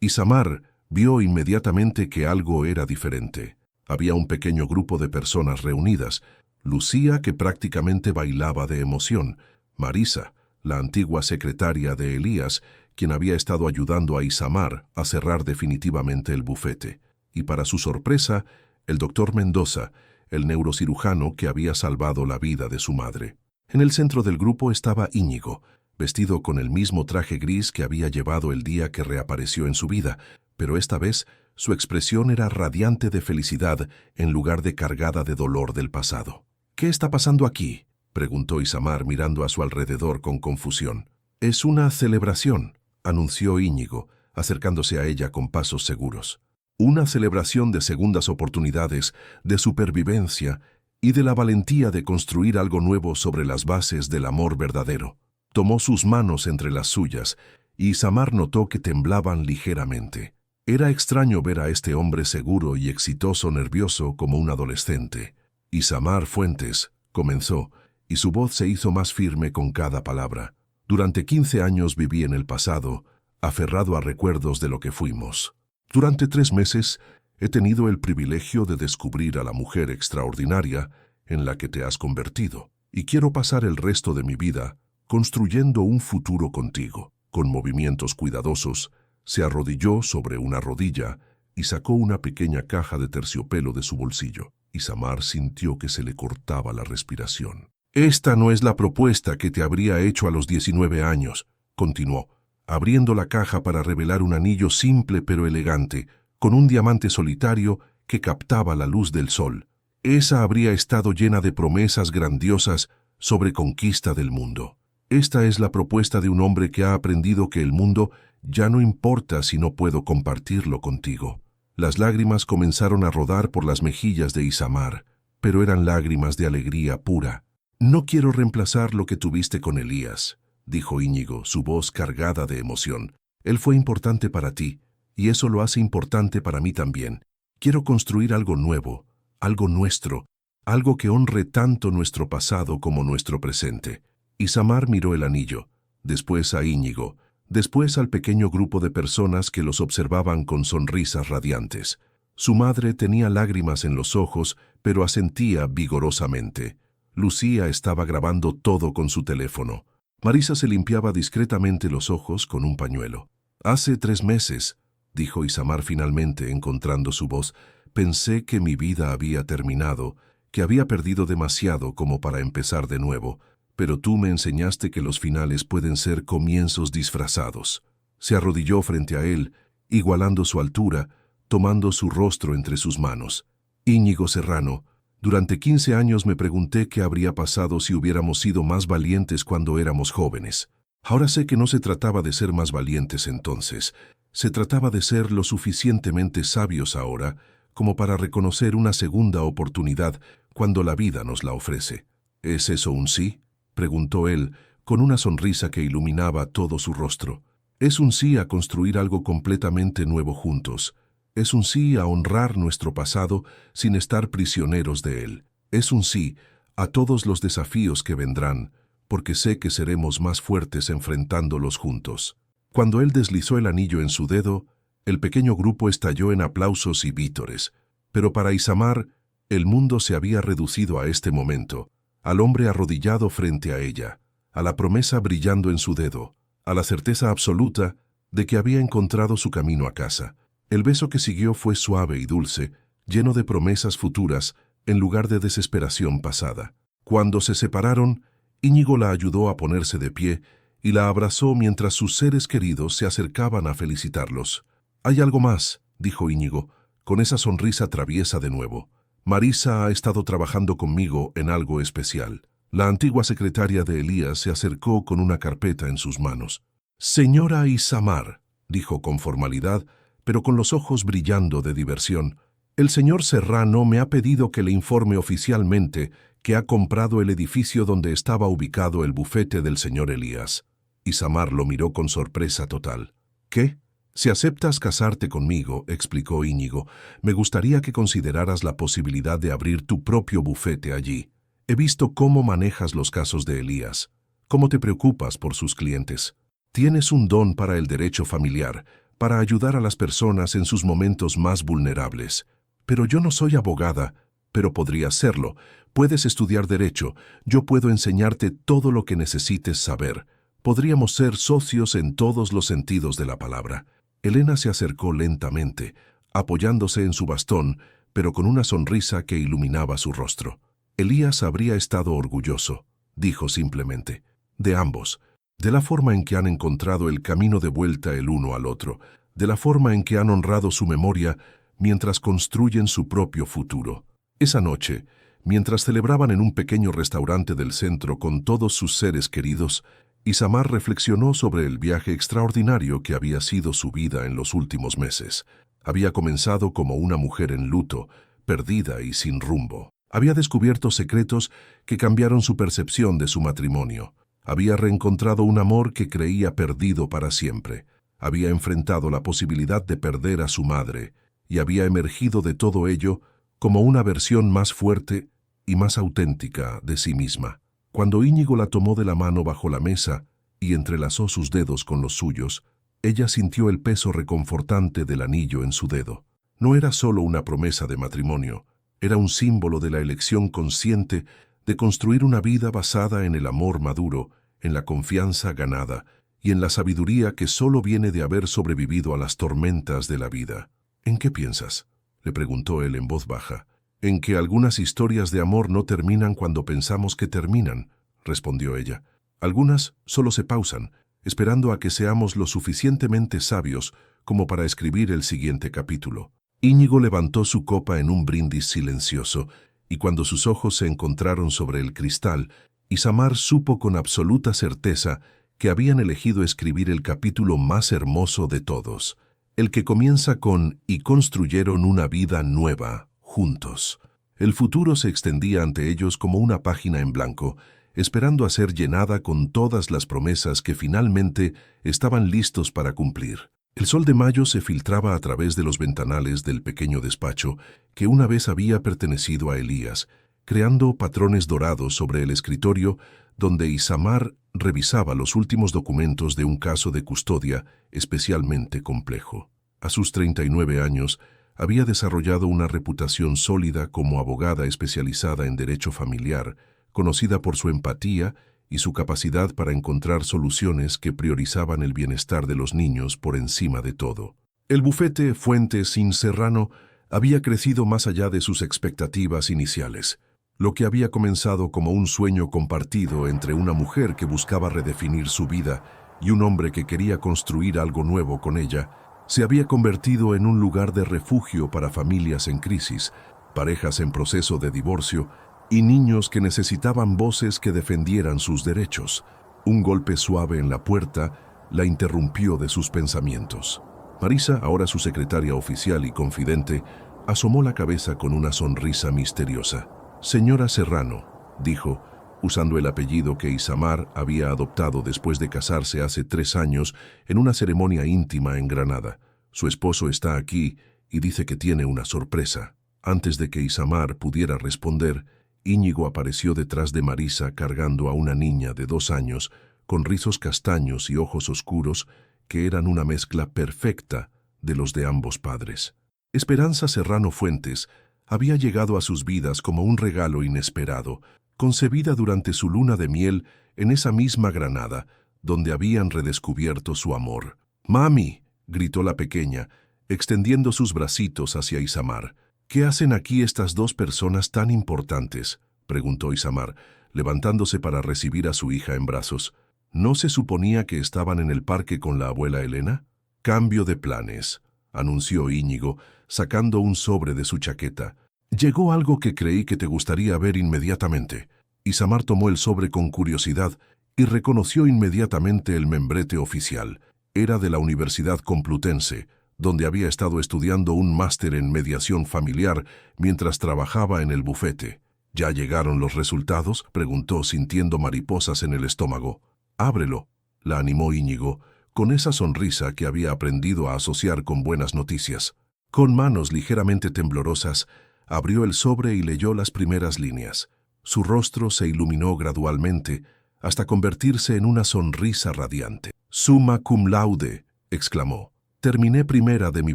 Isamar vio inmediatamente que algo era diferente. Había un pequeño grupo de personas reunidas. Lucía, que prácticamente bailaba de emoción. Marisa, la antigua secretaria de Elías, quien había estado ayudando a Isamar a cerrar definitivamente el bufete. Y para su sorpresa, el doctor Mendoza, el neurocirujano que había salvado la vida de su madre. En el centro del grupo estaba Íñigo, vestido con el mismo traje gris que había llevado el día que reapareció en su vida, pero esta vez su expresión era radiante de felicidad en lugar de cargada de dolor del pasado. «¿Qué está pasando aquí?», preguntó Isamar mirando a su alrededor con confusión. «Es una celebración», anunció Íñigo, acercándose a ella con pasos seguros. «Una celebración de segundas oportunidades, de supervivencia y de la valentía de construir algo nuevo sobre las bases del amor verdadero». Tomó sus manos entre las suyas y Isamar notó que temblaban ligeramente. Era extraño ver a este hombre seguro y exitoso nervioso como un adolescente. «Isamar Fuentes», comenzó, y su voz se hizo más firme con cada palabra. «Durante 15 años viví en el pasado, aferrado a recuerdos de lo que fuimos. Durante 3 meses he tenido el privilegio de descubrir a la mujer extraordinaria en la que te has convertido, y quiero pasar el resto de mi vida construyendo un futuro contigo». Con movimientos cuidadosos, se arrodilló sobre una rodilla y sacó una pequeña caja de terciopelo de su bolsillo. Isamar sintió que se le cortaba la respiración. «Esta no es la propuesta que te habría hecho a los 19 años», continuó, abriendo la caja para revelar un anillo simple pero elegante, con un diamante solitario que captaba la luz del sol. Esa habría estado llena de promesas grandiosas sobre conquista del mundo. Esta es la propuesta de un hombre que ha aprendido que el mundo ya no importa si no puedo compartirlo contigo. Las lágrimas comenzaron a rodar por las mejillas de Isamar, pero eran lágrimas de alegría pura. «No quiero reemplazar lo que tuviste con Elías», dijo Íñigo, su voz cargada de emoción. «Él fue importante para ti, y eso lo hace importante para mí también. Quiero construir algo nuevo, algo nuestro, algo que honre tanto nuestro pasado como nuestro presente». Isamar miró el anillo, después a Íñigo, después al pequeño grupo de personas que los observaban con sonrisas radiantes. Su madre tenía lágrimas en los ojos, pero asentía vigorosamente. Lucía estaba grabando todo con su teléfono. Marisa se limpiaba discretamente los ojos con un pañuelo. «Hace 3 meses», dijo Isamar finalmente, encontrando su voz, «pensé que mi vida había terminado, que había perdido demasiado como para empezar de nuevo. Pero tú me enseñaste que los finales pueden ser comienzos disfrazados». Se arrodilló frente a él, igualando su altura, tomando su rostro entre sus manos. «Íñigo Serrano, durante 15 años me pregunté qué habría pasado si hubiéramos sido más valientes cuando éramos jóvenes. Ahora sé que no se trataba de ser más valientes entonces, se trataba de ser lo suficientemente sabios ahora como para reconocer una segunda oportunidad cuando la vida nos la ofrece. ¿Es eso un sí?», preguntó él, con una sonrisa que iluminaba todo su rostro. «Es un sí a construir algo completamente nuevo juntos. Es un sí a honrar nuestro pasado sin estar prisioneros de él. Es un sí a todos los desafíos que vendrán, porque sé que seremos más fuertes enfrentándolos juntos». Cuando él deslizó el anillo en su dedo, el pequeño grupo estalló en aplausos y vítores. Pero para Isamar, el mundo se había reducido a este momento, al hombre arrodillado frente a ella, a la promesa brillando en su dedo, a la certeza absoluta de que había encontrado su camino a casa. El beso que siguió fue suave y dulce, lleno de promesas futuras, en lugar de desesperación pasada. Cuando se separaron, Íñigo la ayudó a ponerse de pie y la abrazó mientras sus seres queridos se acercaban a felicitarlos. «Hay algo más», dijo Íñigo, con esa sonrisa traviesa de nuevo. «Marisa ha estado trabajando conmigo en algo especial». La antigua secretaria de Elías se acercó con una carpeta en sus manos. «Señora Isamar», dijo con formalidad, pero con los ojos brillando de diversión, «el señor Serrano me ha pedido que le informe oficialmente que ha comprado el edificio donde estaba ubicado el bufete del señor Elías». Isamar lo miró con sorpresa total. «¿Qué? Si aceptas casarte conmigo», explicó Íñigo, «me gustaría que consideraras la posibilidad de abrir tu propio bufete allí. He visto cómo manejas los casos de Elías, cómo te preocupas por sus clientes. Tienes un don para el derecho familiar, para ayudar a las personas en sus momentos más vulnerables. Pero yo no soy abogada, pero podrías serlo. Puedes estudiar derecho, yo puedo enseñarte todo lo que necesites saber. Podríamos ser socios en todos los sentidos de la palabra». Elena se acercó lentamente, apoyándose en su bastón, pero con una sonrisa que iluminaba su rostro. «Elías habría estado orgulloso», dijo simplemente, «de ambos, de la forma en que han encontrado el camino de vuelta el uno al otro, de la forma en que han honrado su memoria mientras construyen su propio futuro». Esa noche, mientras celebraban en un pequeño restaurante del centro con todos sus seres queridos, Isamar reflexionó sobre el viaje extraordinario que había sido su vida en los últimos meses. Había comenzado como una mujer en luto, perdida y sin rumbo. Había descubierto secretos que cambiaron su percepción de su matrimonio. Había reencontrado un amor que creía perdido para siempre. Había enfrentado la posibilidad de perder a su madre y había emergido de todo ello como una versión más fuerte y más auténtica de sí misma. Cuando Íñigo la tomó de la mano bajo la mesa y entrelazó sus dedos con los suyos, ella sintió el peso reconfortante del anillo en su dedo. No era solo una promesa de matrimonio, era un símbolo de la elección consciente de construir una vida basada en el amor maduro, en la confianza ganada y en la sabiduría que solo viene de haber sobrevivido a las tormentas de la vida. «¿En qué piensas?», le preguntó él en voz baja. «En que algunas historias de amor no terminan cuando pensamos que terminan», respondió ella. «Algunas solo se pausan, esperando a que seamos lo suficientemente sabios como para escribir el siguiente capítulo». Íñigo levantó su copa en un brindis silencioso, y cuando sus ojos se encontraron sobre el cristal, Isamar supo con absoluta certeza que habían elegido escribir el capítulo más hermoso de todos, el que comienza con «y construyeron una vida nueva, juntos». El futuro se extendía ante ellos como una página en blanco, esperando a ser llenada con todas las promesas que finalmente estaban listos para cumplir. El sol de mayo se filtraba a través de los ventanales del pequeño despacho que una vez había pertenecido a Elías, creando patrones dorados sobre el escritorio donde Isamar revisaba los últimos documentos de un caso de custodia especialmente complejo. A sus 39 años, había desarrollado una reputación sólida como abogada especializada en derecho familiar, conocida por su empatía y su capacidad para encontrar soluciones que priorizaban el bienestar de los niños por encima de todo. El bufete Fuentes sin Serrano había crecido más allá de sus expectativas iniciales. Lo que había comenzado como un sueño compartido entre una mujer que buscaba redefinir su vida y un hombre que quería construir algo nuevo con ella, se había convertido en un lugar de refugio para familias en crisis, parejas en proceso de divorcio y niños que necesitaban voces que defendieran sus derechos. Un golpe suave en la puerta la interrumpió de sus pensamientos. Marisa, ahora su secretaria oficial y confidente, asomó la cabeza con una sonrisa misteriosa. «Señora Serrano», dijo, usando el apellido que Isamar había adoptado después de casarse hace 3 años en una ceremonia íntima en Granada. «Su esposo está aquí y dice que tiene una sorpresa». Antes de que Isamar pudiera responder, Íñigo apareció detrás de Marisa cargando a una niña de 2 años, con rizos castaños y ojos oscuros, que eran una mezcla perfecta de los de ambos padres. Esperanza Serrano Fuentes había llegado a sus vidas como un regalo inesperado, concebida durante su luna de miel en esa misma Granada, donde habían redescubierto su amor. «¡Mami!», gritó la pequeña, extendiendo sus bracitos hacia Isamar. «¿Qué hacen aquí estas dos personas tan importantes?», preguntó Isamar, levantándose para recibir a su hija en brazos. ¿No se suponía que estaban en el parque con la abuela Elena? «Cambio de planes», anunció Íñigo, sacando un sobre de su chaqueta. «Llegó algo que creí que te gustaría ver inmediatamente». Isamar tomó el sobre con curiosidad y reconoció inmediatamente el membrete oficial. Era de la Universidad Complutense, donde había estado estudiando un máster en mediación familiar mientras trabajaba en el bufete. «¿Ya llegaron los resultados?», preguntó, sintiendo mariposas en el estómago. «Ábrelo», la animó Íñigo, con esa sonrisa que había aprendido a asociar con buenas noticias. Con manos ligeramente temblorosas, abrió el sobre y leyó las primeras líneas. Su rostro se iluminó gradualmente hasta convertirse en una sonrisa radiante. «Summa cum laude», exclamó. «Terminé primera de mi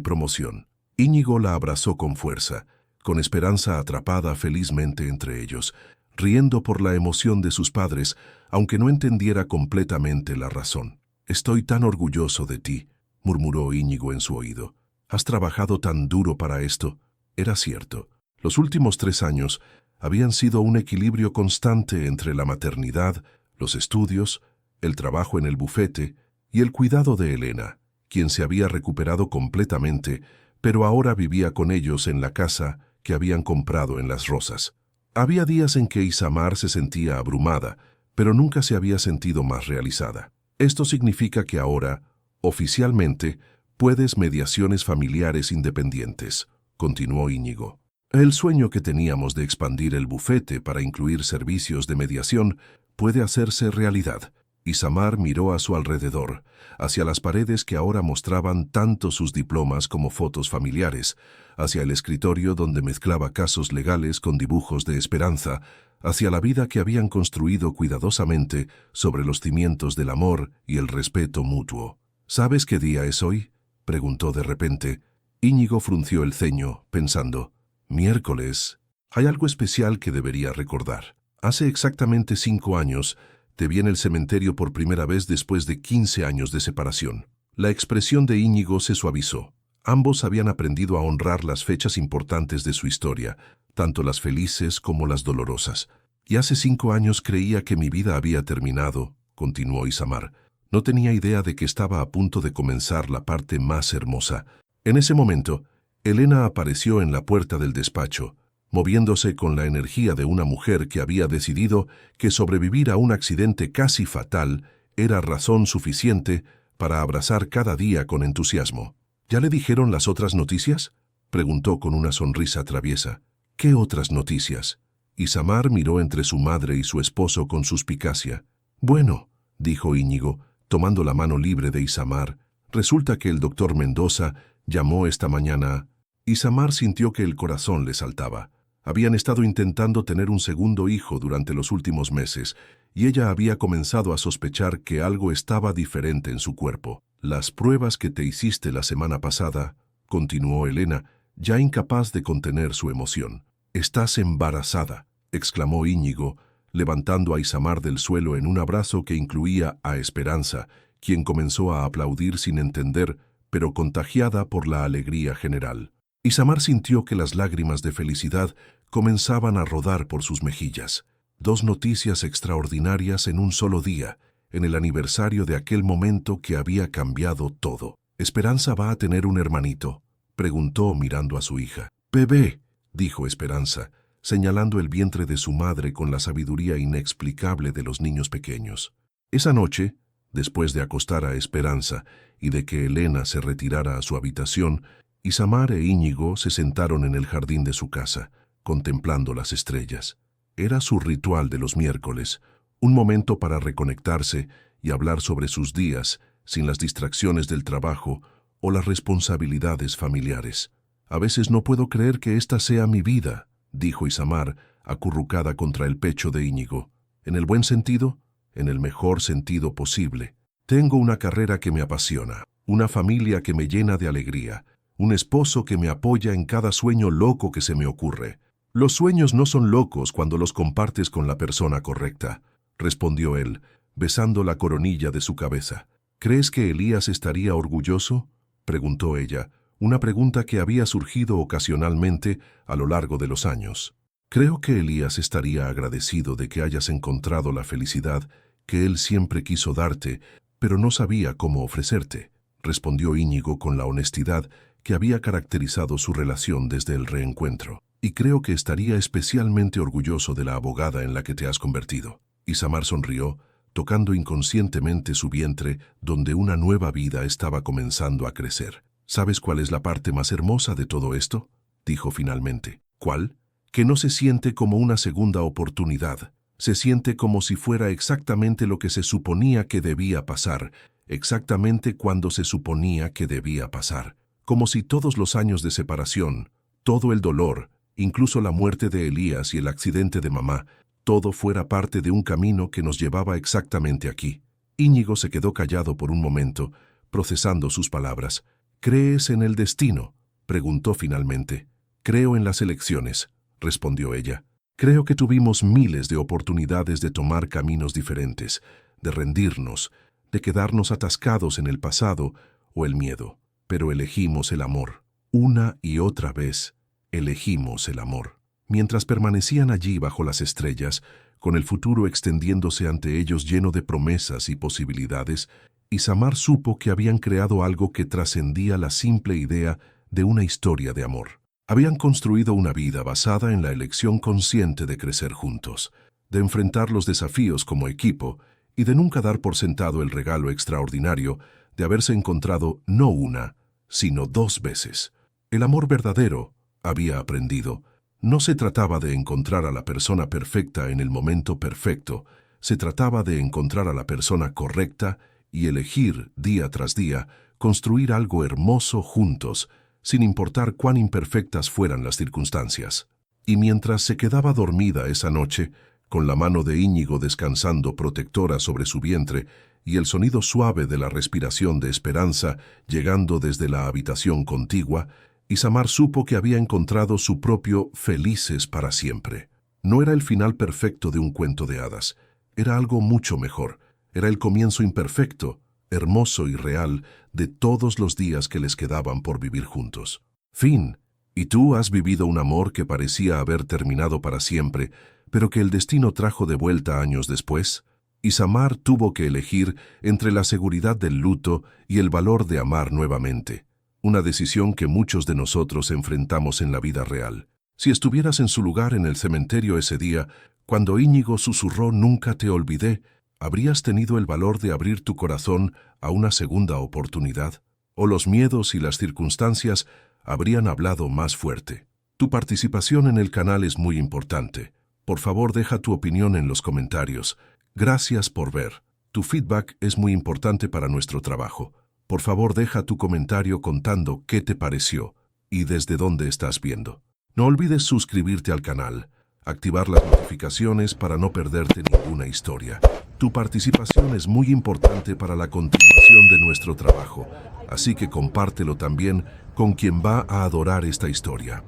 promoción». Íñigo la abrazó con fuerza, con Esperanza atrapada felizmente entre ellos, riendo por la emoción de sus padres, aunque no entendiera completamente la razón. «Estoy tan orgulloso de ti», murmuró Íñigo en su oído. «Has trabajado tan duro para esto». Era cierto. Los últimos 3 años habían sido un equilibrio constante entre la maternidad, los estudios, el trabajo en el bufete y el cuidado de Elena, quien se había recuperado completamente, pero ahora vivía con ellos en la casa que habían comprado en Las Rosas. Había días en que Isamar se sentía abrumada, pero nunca se había sentido más realizada. «Esto significa que ahora, oficialmente, puedes mediaciones familiares independientes», continuó Íñigo. «El sueño que teníamos de expandir el bufete para incluir servicios de mediación puede hacerse realidad». Isamar miró a su alrededor, hacia las paredes que ahora mostraban tanto sus diplomas como fotos familiares, hacia el escritorio donde mezclaba casos legales con dibujos de esperanza, hacia la vida que habían construido cuidadosamente sobre los cimientos del amor y el respeto mutuo. «¿Sabes qué día es hoy?», preguntó de repente. Íñigo frunció el ceño, pensando: «Miércoles. Hay algo especial que debería recordar. Hace exactamente 5 años te vi en el cementerio por primera vez después de 15 años de separación». La expresión de Íñigo se suavizó. Ambos habían aprendido a honrar las fechas importantes de su historia, tanto las felices como las dolorosas. «Y hace 5 años creía que mi vida había terminado», continuó Isamar. «No tenía idea de que estaba a punto de comenzar la parte más hermosa». En ese momento, Elena apareció en la puerta del despacho, moviéndose con la energía de una mujer que había decidido que sobrevivir a un accidente casi fatal era razón suficiente para abrazar cada día con entusiasmo. «¿Ya le dijeron las otras noticias?», preguntó con una sonrisa traviesa. «¿Qué otras noticias?». Isamar miró entre su madre y su esposo con suspicacia. «Bueno», dijo Íñigo, tomando la mano libre de Isamar, «resulta que el doctor Mendoza llamó esta mañana». Isamar sintió que el corazón le saltaba. Habían estado intentando tener un segundo hijo durante los últimos meses, y ella había comenzado a sospechar que algo estaba diferente en su cuerpo. «Las pruebas que te hiciste la semana pasada», continuó Elena, ya incapaz de contener su emoción. «Estás embarazada», exclamó Íñigo, levantando a Isamar del suelo en un abrazo que incluía a Esperanza, quien comenzó a aplaudir sin entender, pero contagiada por la alegría general. Isamar sintió que las lágrimas de felicidad comenzaban a rodar por sus mejillas. 2 noticias extraordinarias en un solo día, en el aniversario de aquel momento que había cambiado todo. «¿Esperanza va a tener un hermanito?», preguntó mirando a su hija. «Bebé», dijo Esperanza, señalando el vientre de su madre con la sabiduría inexplicable de los niños pequeños. Esa noche, después de acostar a Esperanza y de que Elena se retirara a su habitación, Isamar e Íñigo se sentaron en el jardín de su casa, contemplando las estrellas. Era su ritual de los miércoles, un momento para reconectarse y hablar sobre sus días, sin las distracciones del trabajo o las responsabilidades familiares. «A veces no puedo creer que esta sea mi vida», dijo Isamar, acurrucada contra el pecho de Íñigo. «¿En el buen sentido?». «En el mejor sentido posible. Tengo una carrera que me apasiona, una familia que me llena de alegría, un esposo que me apoya en cada sueño loco que se me ocurre. Los sueños no son locos cuando los compartes con la persona correcta, respondió él, besando la coronilla de su cabeza. ¿Crees que Elías estaría orgulloso?, preguntó ella, una pregunta que había surgido ocasionalmente a lo largo de los años. Creo que Elías estaría agradecido de que hayas encontrado la felicidad que él siempre quiso darte, pero no sabía cómo ofrecerte, respondió Íñigo con la honestidad que había caracterizado su relación desde el reencuentro. Y creo que estaría especialmente orgulloso de la abogada en la que te has convertido. Isamar sonrió, tocando inconscientemente su vientre, donde una nueva vida estaba comenzando a crecer. ¿Sabes cuál es la parte más hermosa de todo esto?, dijo finalmente. ¿Cuál? Que no se siente como una segunda oportunidad. Se siente como si fuera exactamente lo que se suponía que debía pasar, exactamente cuando se suponía que debía pasar. Como si todos los años de separación, todo el dolor, incluso la muerte de Elías y el accidente de mamá, todo fuera parte de un camino que nos llevaba exactamente aquí. Íñigo se quedó callado por un momento, procesando sus palabras. ¿Crees en el destino?, preguntó finalmente. Creo en las elecciones, respondió ella. Creo que tuvimos miles de oportunidades de tomar caminos diferentes, de rendirnos, de quedarnos atascados en el pasado o el miedo, pero elegimos el amor. Una y otra vez, elegimos el amor. Mientras permanecían allí bajo las estrellas, con el futuro extendiéndose ante ellos lleno de promesas y posibilidades, Isamar supo que habían creado algo que trascendía la simple idea de una historia de amor. Habían construido una vida basada en la elección consciente de crecer juntos, de enfrentar los desafíos como equipo y de nunca dar por sentado el regalo extraordinario de haberse encontrado no una, sino 2 veces. El amor verdadero, había aprendido, no se trataba de encontrar a la persona perfecta en el momento perfecto, se trataba de encontrar a la persona correcta y elegir, día tras día, construir algo hermoso juntos, sin importar cuán imperfectas fueran las circunstancias. Y mientras se quedaba dormida esa noche, con la mano de Íñigo descansando protectora sobre su vientre y el sonido suave de la respiración de Esperanza llegando desde la habitación contigua, Isamar supo que había encontrado su propio felices para siempre. No era el final perfecto de un cuento de hadas, era algo mucho mejor, era el comienzo imperfecto, hermoso y real de todos los días que les quedaban por vivir juntos. Fin. ¿Y tú has vivido un amor que parecía haber terminado para siempre, pero que el destino trajo de vuelta años después? Isamar tuvo que elegir entre la seguridad del luto y el valor de amar nuevamente. Una decisión que muchos de nosotros enfrentamos en la vida real. Si estuvieras en su lugar en el cementerio ese día, cuando Íñigo susurró «Nunca te olvidé», ¿habrías tenido el valor de abrir tu corazón a una segunda oportunidad? ¿O los miedos y las circunstancias habrían hablado más fuerte? Tu participación en el canal es muy importante. Por favor, deja tu opinión en los comentarios. Gracias por ver. Tu feedback es muy importante para nuestro trabajo. Por favor, deja tu comentario contando qué te pareció y desde dónde estás viendo. No olvides suscribirte al canal, activar las notificaciones para no perderte ninguna historia. Tu participación es muy importante para la continuación de nuestro trabajo, así que compártelo también con quien va a adorar esta historia.